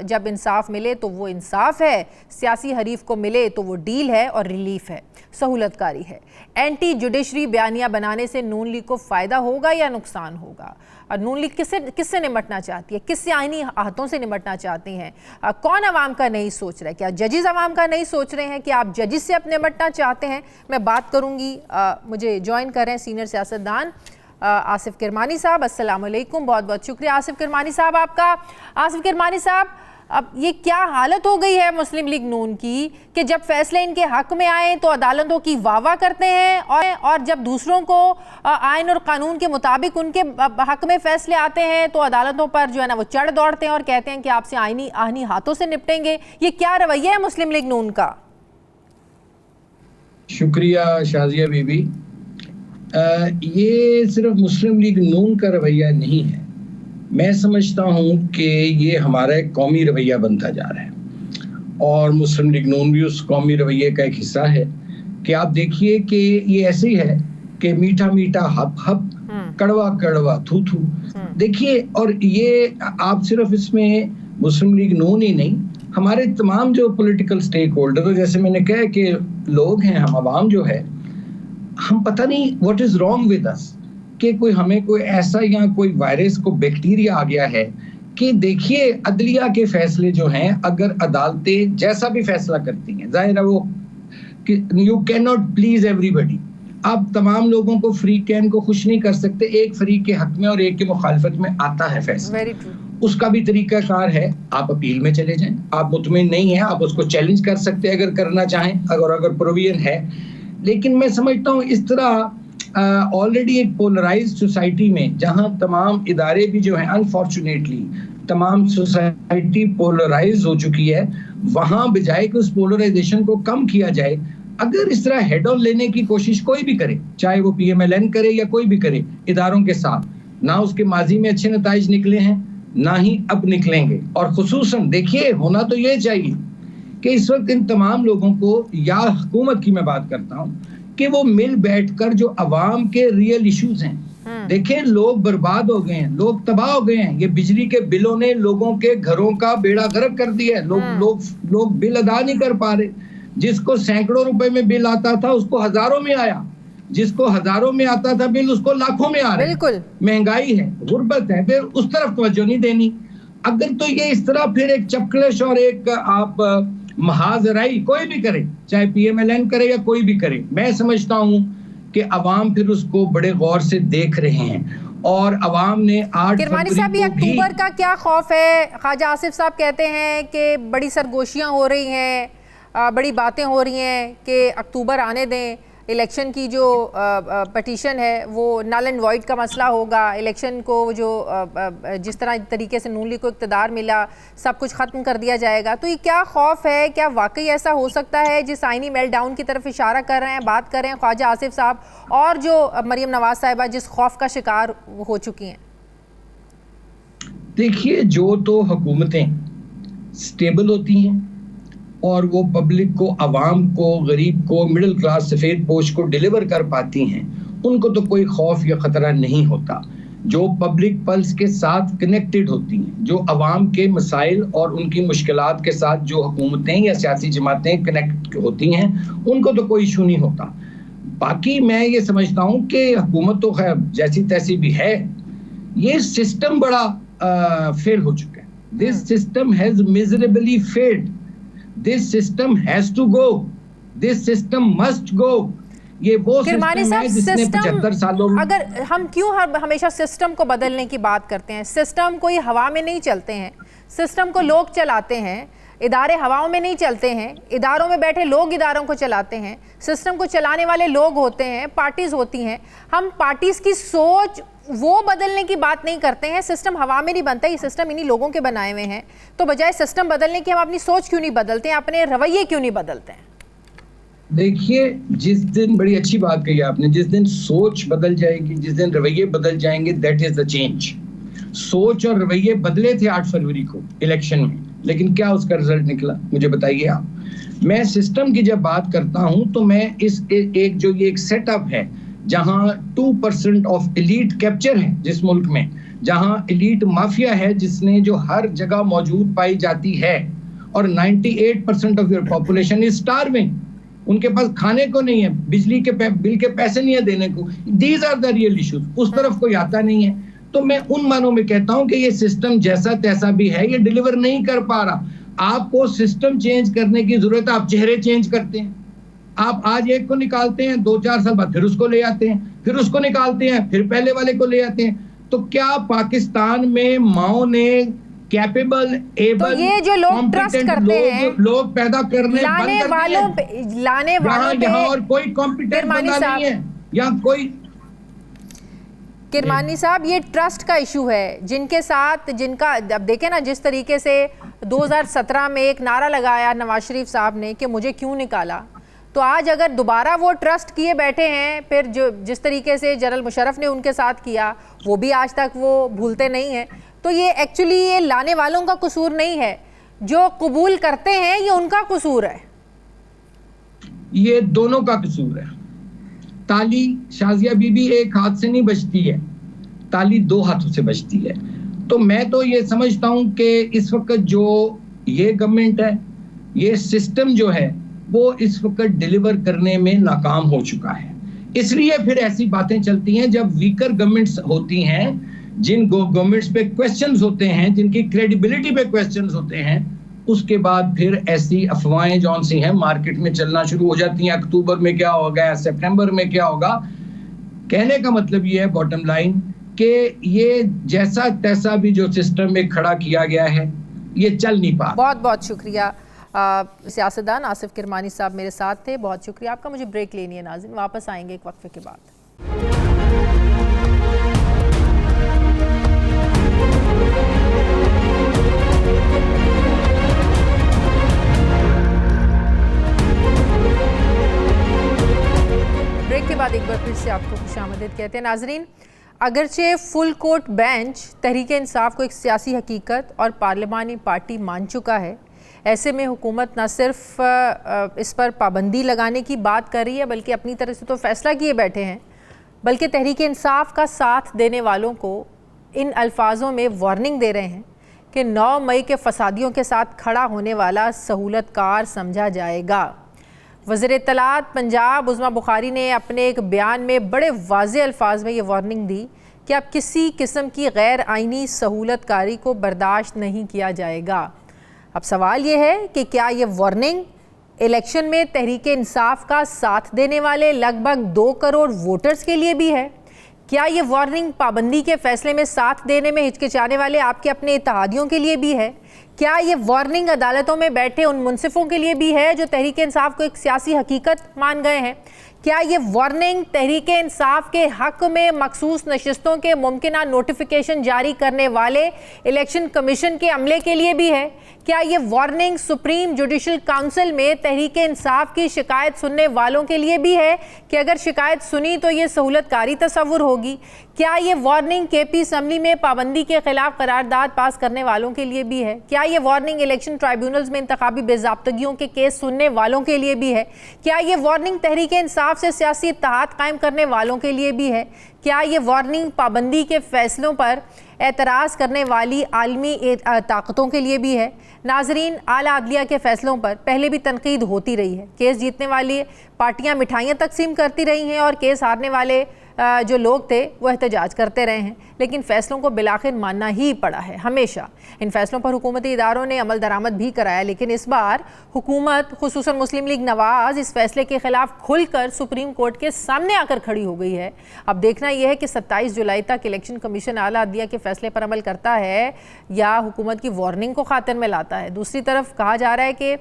जब इंसाफ मिले तो वो इंसाफ है, सियासी हरीफ को मिले तो वो डील है और रिलीफ है, सहूलतकारी है? एंटी जुडिशरी बयानियाँ बनाने से नून लीग को फ़ायदा होगा या नुकसान होगा? और नून लीग किससे निमटना चाहती है? किससे आईनी आहतों से निमटना चाहती हैं? कौन अवाम का नहीं सोच रहा है? क्या जजिस अवाम का नहीं सोच रहे हैं कि आप जजिस से अपने निमटना चाहते हैं? मैं बात करूँगी, मुझे ज्वाइन कर रहे हैं सीनियर सियासतदान आसिफ किरमानी साहब। अस्सलाम वालेकुम, बहुत बहुत शुक्रिया आसिफ किरमानी साहब आपका। आसिफ किरमानी साहब, अब ये क्या हालत हो गई है मुस्लिम लीग नून की कि जब फैसले इनके हक में आए तो अदालतों की वाह करते हैं और जब दूसरों को आइन और कानून के मुताबिक उनके हक में फैसले आते हैं तो अदालतों पर जो है ना वो चढ़ दौड़ते हैं और कहते हैं कि आपसे आईनी हाथों से निपटेंगे। ये क्या रवैया है मुस्लिम लीग नून का? शुक्रिया शाजिया बीबी। ये सिर्फ मुस्लिम लीग नून का रवैया नहीं है, मैं समझता हूँ कि ये हमारा एक कौमी रवैया बनता जा रहा है और मुस्लिम लीग नून भी उस कौमी रवैये का एक हिस्सा है। कि आप देखिए कि ये ऐसे ही है कि मीठा मीठा हप हप, कड़वा कड़वा थू थू। देखिए, और ये आप सिर्फ इसमें मुस्लिम लीग नून ही नहीं, हमारे तमाम जो पॉलिटिकल स्टेक होल्डर, जैसे मैंने कहा कि लोग हैं, हम आवाम जो है, हम पता नहीं what is wrong with us कि हमें कोई ऐसा या कोई वायरस को बैक्टीरिया आ गया है कि देखिए अदलिया के फैसले जो हैं, अगर अदालतें जैसा भी फैसला करती हैं, जाहिर है वो you can not please everybody, आप तमाम लोगों को फ्री कैन को खुश नहीं कर सकते। एक फरीक के हक में और एक के मुखालफत में आता है फैसला, उसका भी तरीकाकार है। आप अपील में चले जाएं, आप मुतमिन नहीं है आप उसको चैलेंज कर सकते हैं अगर करना चाहें, अगर प्रोविजन है। लेकिन मैं समझता हूँ इस तरह ऑलरेडी एक पोलराइज्ड सोसाइटी में, जहां तमाम इदारे भी जो हैं, अनफॉर्चुनेटली तमाम सोसाइटी पोलराइज हो चुकी है, वहां बजाय कि उस पोलराइजेशन को कम किया जाए, अगर इस तरह हेड ऑन लेने की कोशिश कोई भी करे, चाहे वो PMLN करे या कोई भी करे इदारों के साथ, ना उसके माजी में अच्छे नताइज निकले हैं, ना ही अब निकलेंगे। और खुसूसन देखिए, होना तो ये चाहिए कि इस वक्त इन तमाम लोगों को, या हुकूमत की मैं बात करता हूँ, कि वो मिल बैठकर जो अवाम के रियल इश्यूज हैं, देखें लोग बर्बाद हो गए हैं, लोग तबाह हो गए हैं। ये बिजली के बिलों ने लोगों के घरों का बेड़ा गर्क कर दिया है। लोग बिल अदा नहीं कर पा रहे। जिसको सैकड़ों रुपए में बिल आता था उसको हजारों में आया, जिसको हजारों में आता था बिल उसको लाखों में आ रहा है। बिल्कुल महंगाई है, गुर्बत है, फिर उस तरफ तवज्जो नहीं देनी। अगर तो ये इस तरह फिर एक चपकलश और एक आप महाजराई कोई भी करे, चाहे PMLN करे या कोई भी करे, मैं समझता हूं कि अवाम फिर उसको बड़े गौर से देख रहे हैं। और अवाम ने 8 किरमानी साहब, ये अक्टूबर का क्या खौफ है? ख्वाजा आसिफ साहब कहते हैं कि बड़ी सरगोशियां हो रही हैं, बड़ी बातें हो रही हैं कि अक्टूबर आने दें, इलेक्शन की जो पटिशन है वो नल एंड वॉइड का मसला होगा, इलेक्शन को जो जिस तरह तरीके से नून लीग को इक़्तिदार मिला सब कुछ ख़त्म कर दिया जाएगा। तो ये क्या खौफ है? क्या वाकई ऐसा हो सकता है जिस आइनी मेल्टडाउन की तरफ इशारा कर रहे हैं, बात कर रहे हैं ख्वाजा आसिफ साहब, और जो मरियम नवाज साहिबा जिस खौफ का शिकार हो चुकी हैं? देखिए, जो तो हुकूमतें स्टेबल होती हैं और वो पब्लिक को, अवाम को, गरीब को, मिडिल क्लास सफ़ेद पोश को डिलीवर कर पाती हैं, उनको तो कोई खौफ या ख़तरा नहीं होता। जो पब्लिक पल्स के साथ कनेक्टेड होती हैं, जो अवाम के मसाइल और उनकी मुश्किलात के साथ जो हुकूमतें या सियासी जमातें कनेक्ट होती हैं, उनको तो कोई इशू नहीं होता। बाकी मैं ये समझता हूँ कि हुकूमत तो खैर जैसी तैसी भी है, ये सिस्टम बड़ा फेल हो चुका है। This system has miserably failed. This system has to go. This system must go. ये वो किरमानी सिस्टम साहब, है जिसने 75 सालों में, अगर हम क्यों हमेशा सिस्टम को बदलने की बात करते हैं? सिस्टम कोई हवा में नहीं चलते हैं, सिस्टम को लोग चलाते हैं, इदारे हवाओं में नहीं चलते हैं, इदारों में बैठे लोग इदारों को चलाते हैं, सिस्टम को चलाने वाले लोग होते हैं, पार्टीज होती हैं। हम पार्टीज की सोच वो बदलने की बात नहीं करते हैं। सिस्टम हवा में नहीं बनता, ये सिस्टम इन्हीं लोगों के बनाए हुए हैं। तो बजाय सिस्टम बदलने की हम अपनी सोच क्यों नहीं बदलते हैं, अपने रवैये क्यों नहीं बदलते हैं? देखिए, जिस दिन, बड़ी अच्छी बात कही आपने, जिस दिन सोच बदल जाएगी, जिस दिन रवैये बदल जाएंगे, दैट इज द चेंज। सोच और रवैये बदले थे 8 फरवरी को इलेक्शन में, लेकिन क्या उसका रिजल्ट निकला, मुझे बताइए आप। मैं सिस्टम की जब बात करता हूं तो मैं इस एक जो ये एक सेटअप है जहां 2% ऑफ एलीट कैप्चर है जिस मुल्क में, जहां एलीट माफिया है जिसने जो हर जगह मौजूद पाई जाती है, और 98% of your population is starving. उनके पास खाने को नहीं है, बिजली के बिल के पैसे नहीं है देने को। These are the real issues. उस तरफ कोई आता नहीं है। तो मैं उन मानों में कहता हूं कि ये सिस्टम जैसा तैसा भी है, ये डिलीवर नहीं कर पा रहा। आपको सिस्टम चेंज करने की जरूरत है। आप चेहरे चेंज करते हैं, आप आज एक को निकालते हैं, 2-4 साल बाद फिर उसको ले आते हैं, फिर उसको निकालते हैं, फिर पहले वाले को ले आते हैं। तो क्या पाकिस्तान में माओ ने कैपेबल, एबल, तो ये जो लोग ट्रस्ट करते हैं, लोग पैदा करने लाने वालों पे यहाँ और कोई कॉम्पिटेंट बंदा नहीं है, यहाँ कोई। किरमानी साहब, ये ट्रस्ट का इशू है जिनके साथ, जिनका अब देखें ना, जिस तरीके से 2017 में एक नारा लगाया नवाज शरीफ साहब ने कि मुझे क्यों निकाला, तो आज अगर दोबारा वो ट्रस्ट किए बैठे हैं, फिर जो जिस तरीके से जनरल मुशर्रफ ने उनके साथ किया वो भी आज तक वो भूलते नहीं हैं। तो ये एक्चुअली ये लाने वालों का कसूर नहीं है, जो कबूल करते हैं ये उनका कसूर है। ये दोनों का कसूर है। ताली, शाजिया बीबी एक हाथ से नहीं बजती है, ताली 2 हाथों से बजती है। तो मैं तो ये समझता हूं कि इस वक्त जो ये गवर्नमेंट है, ये सिस्टम जो है, वो इस वक्त डिलीवर करने में नाकाम हो चुका है। इसलिए फिर ऐसी बातें चलती हैं जब वीकर गवर्नमेंट्स होती हैं, जिन गवर्नमेंट्स पे क्वेश्चंस होते हैं, जिनकी क्रेडिबिलिटी पे क्वेश्चंस होते हैं, उसके बाद फिर ऐसी अफवाहें जौन सी हैं मार्केट में चलना शुरू हो जाती हैं। अक्टूबर में क्या होगा, सितंबर में क्या होगा। कहने का मतलब ये है, बॉटम लाइन, कि ये जैसा तैसा भी जो सिस्टम में खड़ा किया गया है, ये चल नहीं पा। बहुत बहुत शुक्रिया। सियासतदान आसिफ किरमानी साहब मेरे साथ थे, बहुत शुक्रिया आपका। मुझे ब्रेक लेनी है नाज़रीन, वापस आएंगे एक वक्फे के बाद। ब्रेक के बाद एक बार फिर से आपको खुशामदीद कहते हैं नाजरीन। अगरचे full court bench Tehreek Insaf को एक सियासी हकीकत और पार्लिमानी पार्टी मान चुका है, ऐसे में हुकूमत न सिर्फ इस पर पाबंदी लगाने की बात कर रही है, बल्कि अपनी तरफ से तो फैसला किए बैठे हैं, बल्कि तहरीक इंसाफ का साथ देने वालों को इन अल्फाजों में वार्निंग दे रहे हैं कि 9 मई के फसादियों के साथ खड़ा होने वाला सहूलतकार समझा जाएगा। वज़ीर इत्तलात पंजाब उज़मा बुखारी ने अपने एक बयान में बड़े वाज़ेह अल्फाज में ये वार्निंग दी कि अब किसी किस्म की गैर आइनी सहूलतकारी को बर्दाश्त नहीं किया जाएगा। अब सवाल ये है कि क्या ये वार्निंग इलेक्शन में तहरीक इंसाफ का साथ देने वाले लगभग 2 करोड़ वोटर्स के लिए भी है? क्या ये वार्निंग पाबंदी के फैसले में साथ देने में हिचकिचाने वाले आपके अपने इत्तेहादियों के लिए भी है? क्या ये वार्निंग अदालतों में बैठे उन मुंसिफों के लिए भी है जो तहरीक इंसाफ को एक सियासी हकीकत मान गए हैं? क्या ये वार्निंग तहरीक इंसाफ के हक में मखसूस नशिस्तों के मुमकिना नोटिफिकेशन जारी करने वाले इलेक्शन कमीशन के अमले के लिए भी है? क्या ये वार्निंग सुप्रीम जुडिशल काउंसिल में तहरीक इंसाफ की शिकायत सुनने वालों के लिए भी है कि अगर शिकायत सुनी तो ये सहूलतकारी तस्वुर होगी? क्या ये वार्निंग केपी असम्बली में पाबंदी के खिलाफ करारदाद पास करने वालों के लिए भी है? क्या ये वार्निंग इलेक्शन ट्राइब्यूनल्स में इंतखाबी बेज़ाब्तगियों के केस सुनने वालों के लिए भी है? क्या ये वार्निंग तहरीक इंसाफ से सियासी इत्तेहाद कायम करने वालों के लिए भी है? क्या ये वार्निंग पाबंदी के फैसलों पर एतराज़ करने वाली आलमी ताकतों के लिए भी है? नाजरीन, आला अदलिया के फैसलों पर पहले भी तनकीद होती रही है। केस जीतने वाली पार्टियां मिठाइयां तकसीम करती रही हैं और केस हारने वाले जो लोग थे वो एहतजाज करते रहे हैं, लेकिन फ़ैसलों को बिलाखिर मानना ही पड़ा है हमेशा। इन फैसलों पर हुकूमती इदारों ने अमल दरामद भी कराया, लेकिन इस बार हुकूमत खुसूसन मुस्लिम लीग नवाज़ इस फैसले के खिलाफ खुलकर सुप्रीम कोर्ट के सामने आकर खड़ी हो गई है। अब देखना यह है कि 27 जुलाई तक इलेक्शन कमीशन आला अदलिया के फैसले पर अमल करता है या हुकूमत की वार्निंग को खातिर में लाता है। दूसरी तरफ कहा जा रहा है कि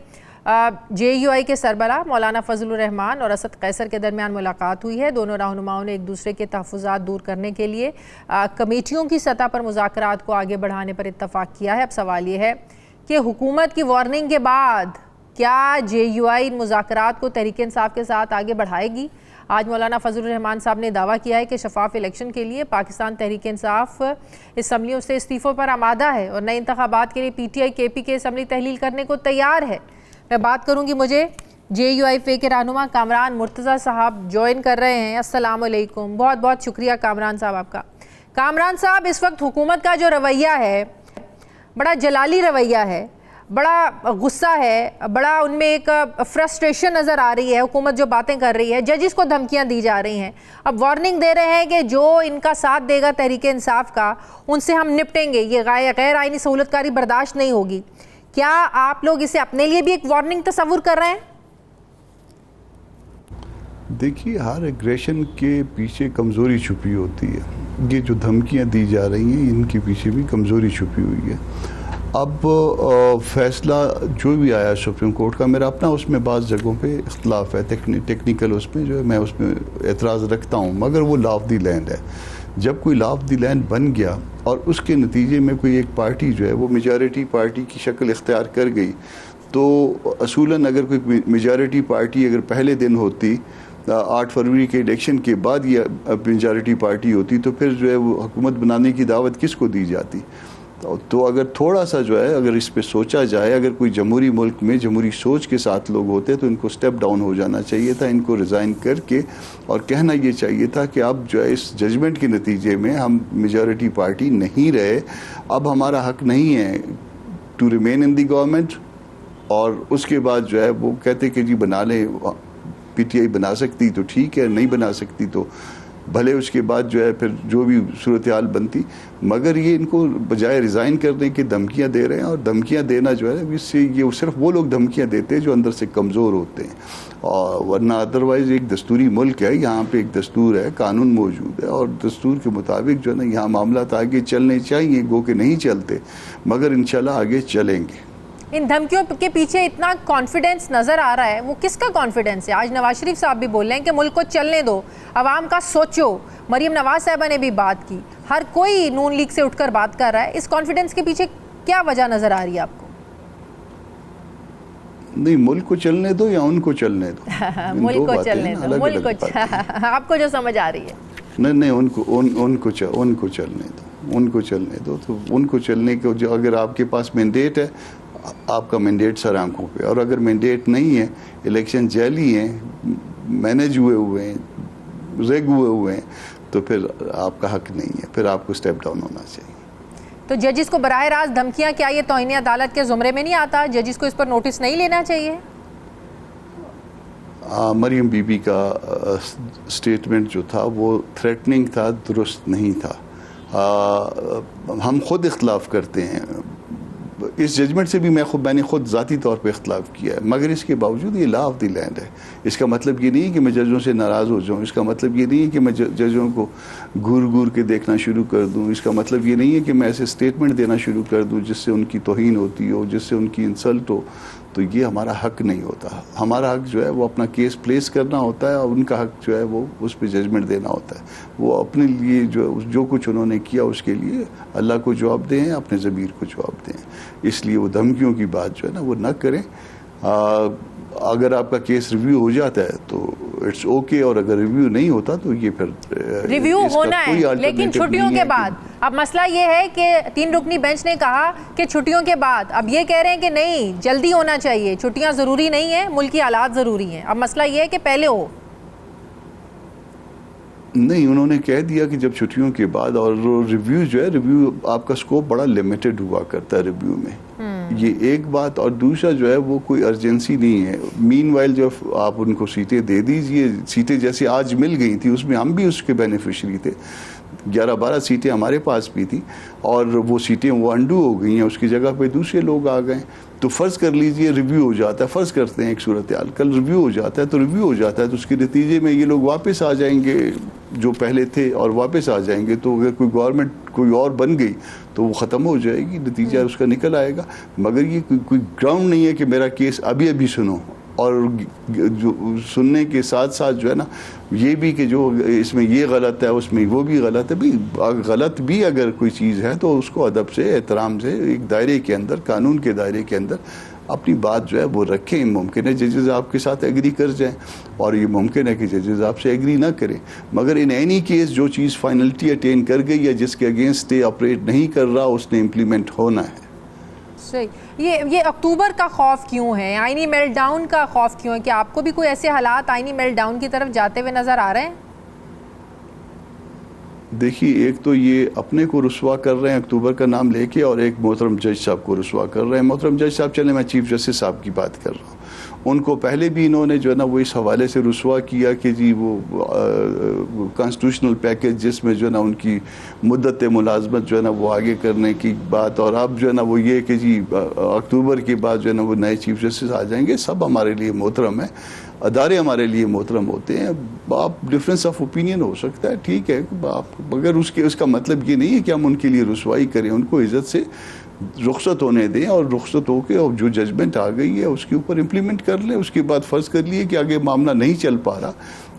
JUI के सरबराह मौलाना फजलुर रहमान और असद कैसर के दरमियान मुलाकात हुई है। दोनों रहनुमाओं ने एक दूसरे के तहफ़्फ़ुज़ात दूर करने के लिए कमेटियों की सतह पर मुज़ाकरात को आगे बढ़ाने पर इत्तफ़ाक़ किया है। अब सवाल ये है कि हुकूमत की वार्निंग के बाद क्या JUI इन मुज़ाकरात को तहरीक इंसाफ के साथ आगे बढ़ाएगी? आज मौलाना फजलुर रहमान साहब ने दावा किया है कि शफाफ इलेक्शन के लिए पाकिस्तान तहरीक इंसाफ असम्बलियों से इस्तीफ़ों पर आमादा है और नए इंतखाबात के लिए PTI KP के असम्बली तहलील करने को तैयार है। मैं बात करूंगी, मुझे JUI के रहनुमा कामरान मुर्तज़ा साहब ज्वाइन कर रहे हैं। अस्सलाम वालेकुम, बहुत बहुत शुक्रिया कामरान साहब आपका। कामरान साहब, इस वक्त हुकूमत का जो रवैया है बड़ा जलाली रवैया है, बड़ा गुस्सा है, बड़ा उनमें एक फ्रस्ट्रेशन नज़र आ रही है। हुकूमत जो बातें कर रही है, जजिस को धमकियां दी जा रही हैं, अब वार्निंग दे रहे हैं कि जो इनका साथ देगा तहरीक इंसाफ का उनसे हम निपटेंगे, ये गैर आइनी सहूलतकारी बर्दाश्त नहीं होगी। क्या आप लोग इसे अपने लिए भी एक वार्निंग तस्वुर कर रहे हैं? देखिए, हर एग्रेशन के पीछे कमज़ोरी छुपी होती है। ये जो धमकियां दी जा रही हैं, इनके पीछे भी कमज़ोरी छुपी हुई है। अब फैसला जो भी आया सुप्रीम कोर्ट का, मेरा अपना उसमें बाज़ जगहों पे इख्तलाफ है, टेक्निकल उसमें जो है मैं उसमें एतराज़ रखता हूँ, मगर वो लॉ ऑफ द लैंड है। जब कोई लॉ ऑफ द लैंड बन गया और उसके नतीजे में कोई एक पार्टी जो है वो मेजॉरिटी पार्टी की शक्ल इख्तियार कर गई, तो असूलन अगर कोई मेजॉरिटी पार्टी अगर पहले दिन होती 8 फरवरी के इलेक्शन के बाद ये मेजॉरिटी पार्टी होती, तो फिर जो है वो हुकूमत बनाने की दावत किसको दी जाती? तो अगर थोड़ा सा जो है अगर इस पे सोचा जाए, अगर कोई जमहूरी मुल्क में जमहूरी सोच के साथ लोग होते तो इनको स्टेप डाउन हो जाना चाहिए था, इनको रिज़ाइन करके और कहना ये चाहिए था कि अब जो है इस जजमेंट के नतीजे में हम मेजॉरिटी पार्टी नहीं रहे, अब हमारा हक नहीं है to remain in the government. और उसके बाद जो है वो कहते कि जी बना लें, PTI बना सकती तो ठीक है, नहीं बना सकती तो भले उसके बाद जो है फिर जो भी सूरत हाल बनती। मगर ये इनको बजाय रिज़ाइन करने की धमकियां दे रहे हैं, और धमकियां देना जो है इससे ये सिर्फ वो लोग धमकियां देते हैं जो अंदर से कमज़ोर होते हैं, और वरना अदरवाइज़ एक दस्तूरी मुल्क है, यहाँ पे एक दस्तूर है, कानून मौजूद है, और दस्तूर के मुताबिक जो है ना यहाँ मामला आगे चलने चाहिए, गो के नहीं चलते मगर इंशाल्लाह आगे चलेंगे। इन धमकियों के पीछे इतना कॉन्फिडेंस नज़र आ रहा है, वो किसका कॉन्फिडेंस है? आज नवाज शरीफ साहब भी बोल रहे हैं कि मुल्क को चलने दो, अवाम का सोचो। मरीम नवाज साहबा ने भी बात की, हर कोई नून लीग से उठकर बात कर रहा है। इस कॉन्फिडेंस के पीछे क्या वजह नज़र आ रही है आपको? नहीं, मुल्क को चलने दो या उनको चलने दो? मुल्क को चलने दो, मुल्क को आपको जो समझ आ रही है। नहीं, उनको चलने दो, उनको चलने दो। तो उनको चलने को जो, अगर आपके पास मैंडेट है, आपका मैंडेट सर आंखों पे, और अगर मैंडेट नहीं है, इलेक्शन जाली हैं, मैनेज हुए हैं, रेग हुए हैं, तो फिर आपका हक नहीं है, फिर आपको स्टेप डाउन होना चाहिए। तो जजिस को बराह रास्त धमकियां, क्या ये तौहीन अदालत के जुमरे में नहीं आता? जजिस को इस पर नोटिस नहीं लेना चाहिए? मरियम बीबी का स्टेटमेंट जो था वो थ्रेटनिंग था, दुरुस्त नहीं था। हम खुद इख्तलाफ करते हैं, इस जजमेंट से भी मैंने खुद ज़ाती तौर पे इख्तलाफ किया है, मगर इसके बावजूद ये लॉ ऑफ द लैंड है। इसका मतलब ये नहीं है कि मैं जजों से नाराज़ हो जाऊँ, इसका मतलब ये नहीं है कि मैं जजों को घूर के देखना शुरू कर दूँ, इसका मतलब ये नहीं है कि मैं ऐसे स्टेटमेंट देना शुरू कर दूँ जिससे उनकी तौहीन होती हो, जिससे उनकी इंसल्ट हो। तो ये हमारा हक नहीं होता। हमारा हक जो है वो अपना केस प्लेस करना होता है, और उनका हक जो है वो उस पर जजमेंट देना होता है। वो अपने लिए जो कुछ उन्होंने किया उसके लिए अल्लाह को जवाब दें, अपने ज़मीर को जवाब दें। इसलिए वो धमकियों की बात जो है ना वो न करें। अगर आपका केस रिव्यू हो जाता है तो इट्स ओके, और अगर रिव्यू नहीं होता तो ये फिर रिव्यू होना है, लेकिन छुट्टियों के बाद। अब मसला ये है कि 3 रुकनी बेंच ने कहा कि छुट्टियों के बाद, अब ये कह रहे हैं कि नहीं, जल्दी होना चाहिए, छुट्टियां ज़रूरी नहीं है, मुल्की हालात ज़रूरी हैं। अब मसला ये है कि पहले हो। नहीं, उन्होंने कह दिया कि जब छुट्टियों के बाद, और रिव्यू जो है, रिव्यू आपका स्कोप बड़ा लिमिटेड हुआ करता है रिव्यू में। ये एक बात। और दूसरा जो है वो कोई अर्जेंसी नहीं है। मीनवाइल जो आप उनको सीटें दे दीजिए, सीटें जैसे आज मिल गई थी उसमें हम भी उसके बेनिफिशरी थे। 11-12 सीटें हमारे पास भी थी और वो सीटें वो अंडू हो गई हैं, उसकी जगह पे दूसरे लोग आ गए। तो फ़र्ज़ कर लीजिए रिव्यू हो जाता है, फ़र्ज़ करते हैं एक सूरत हाल, कल रिव्यू हो जाता है तो रिव्यू हो जाता है तो उसके नतीजे में ये लोग वापस आ जाएंगे जो पहले थे और वापस आ जाएंगे। तो अगर कोई गवर्नमेंट कोई और बन गई तो वो ख़त्म हो जाएगी, नतीजा उसका निकल आएगा। मगर ये कोई ग्राउंड नहीं है कि मेरा केस अभी अभी सुनो। और जो सुनने के साथ साथ जो है ना ये भी कि जो इसमें ये गलत है उसमें वो भी गलत है। भी गलत भी अगर कोई चीज़ है तो उसको अदब से एहतराम से एक दायरे के अंदर, कानून के दायरे के अंदर अपनी बात जो है वो रखें। मुमकिन है जजेस आपके साथ एग्री कर जाएं और ये मुमकिन है कि जजेस आपसे एग्री ना करें। मगर इन एनी केस जो चीज़ फाइनलिटी अटेन कर गई या जिसके अगेंस्ट स्टे ऑपरेट नहीं कर रहा उसने इम्प्लीमेंट होना है। सही। ये अक्टूबर का खौफ क्यों है, आईनी मेल्टडाउन का खौफ क्यों है? कि आपको भी कोई ऐसे हालात आईनी मेल्टडाउन की तरफ जाते हुए नज़र आ रहे हैं? देखिए, एक तो ये अपने को रुस्वा कर रहे हैं अक्टूबर का नाम लेके, और एक मोहतरम जज साहब को रुस्वा कर रहे हैं। मोहतरम जज साहब, चले मैं चीफ जस्टिस साहब की बात कर रहा हूँ, उनको पहले भी इन्होंने जो है ना वो इस हवाले से रुस्वा किया कि जी वो कॉन्स्टिट्यूशनल पैकेज जिसमें जो है ना उनकी मुद्दत मुलाजमत जो है ना वो आगे करने की बात, और अब जो है ना वो ये कि जी अक्टूबर के बाद जो है ना वो नए चीफ जस्टिस आ जाएंगे। सब हमारे लिए मोहतरम है, अदारे हमारे लिए मोहतरम होते हैं। आप डिफरेंस ऑफ ओपिनियन हो सकता है, ठीक है आप, मगर उसका मतलब ये नहीं है कि हम उनके लिए रुसवाई करें। उनको इज़्ज़त से रुखसत होने दें और रुखसत होकर और जो जजमेंट आ गई है उसके ऊपर इम्प्लीमेंट कर लें। उसके बाद फ़र्ज़ कर लिए कि आगे मामला नहीं चल पा रहा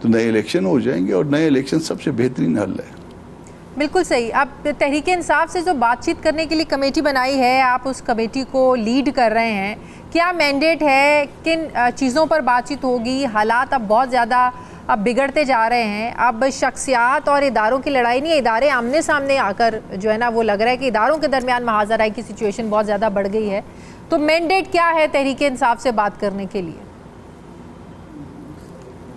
तो नए इलेक्शन हो जाएंगे, और नए इलेक्शन सबसे बेहतरीन हल है। बिल्कुल सही। आप तहरीक इंसाफ से जो बातचीत करने के लिए कमेटी बनाई है, आप उस कमेटी को लीड कर रहे हैं, क्या मैंडेट है, किन चीज़ों पर बातचीत होगी? हालात अब बहुत ज़्यादा अब बिगड़ते जा रहे हैं। अब शख्सियात और इदारों की लड़ाई नहीं है, इदारे आमने सामने आकर जो है ना वो लग रहा है कि इदारों के दरमियान महाजराई की सिचुएशन बहुत ज़्यादा बढ़ गई है। तो मैंडेट क्या है तहरीक इंसाफ से बात करने के लिए?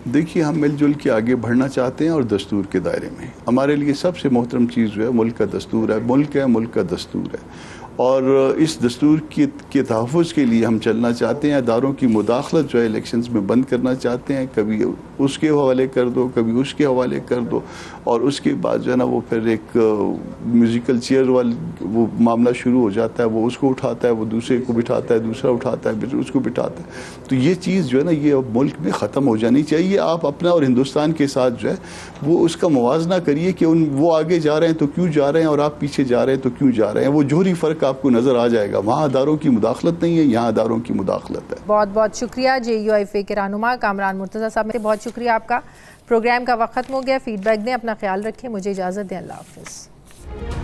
देखिए, हम मिलजुल के आगे बढ़ना चाहते हैं और दस्तूर के दायरे में। हमारे लिए सबसे मोहतरम चीज़ जो है मुल्क का दस्तूर है। मुल्क है, मुल्क का दस्तूर है, और इस दस्तूर के तहफ़्फ़ुज़ के लिए हम चलना चाहते हैं। इदारों की मुदाखलत जो है इलेक्शंस में बंद करना चाहते हैं। कभी उसके हवाले कर दो, कभी उसके हवाले कर दो, और उसके बाद जो है ना वो फिर एक म्यूज़िकल चेयर वाला वो मामला शुरू हो जाता है। वो उसको उठाता है, वो दूसरे को बिठाता है, दूसरा उठाता है, फिर उसको बिठाता है। तो ये चीज़ जो है ना ये अब मुल्क में ख़त्म हो जानी चाहिए। आप अपना और हिंदुस्तान के साथ जो है वो उसका मुवाजना करिए कि वो आगे जा रहे हैं तो क्यों जा रहे हैं, और आप पीछे जा रहे हैं तो क्यों जा रहे हैं। वो जोहरी फ़र्क आपको नज़र आ जाएगा। वहाँ अदारों की मुदाखलत नहीं है, यहाँ अदारों की मुदाखलत है। बहुत बहुत शुक्रिया JUIFA के रहनुमा कामरान मुर्तज़ा साहब, बहुत शुक्रिया आपका। प्रोग्राम का वक्त खत्म हो गया। फीडबैक दें, अपना ख्याल रखें, मुझे इजाज़त दें, अल्लाह हाफ़िज़।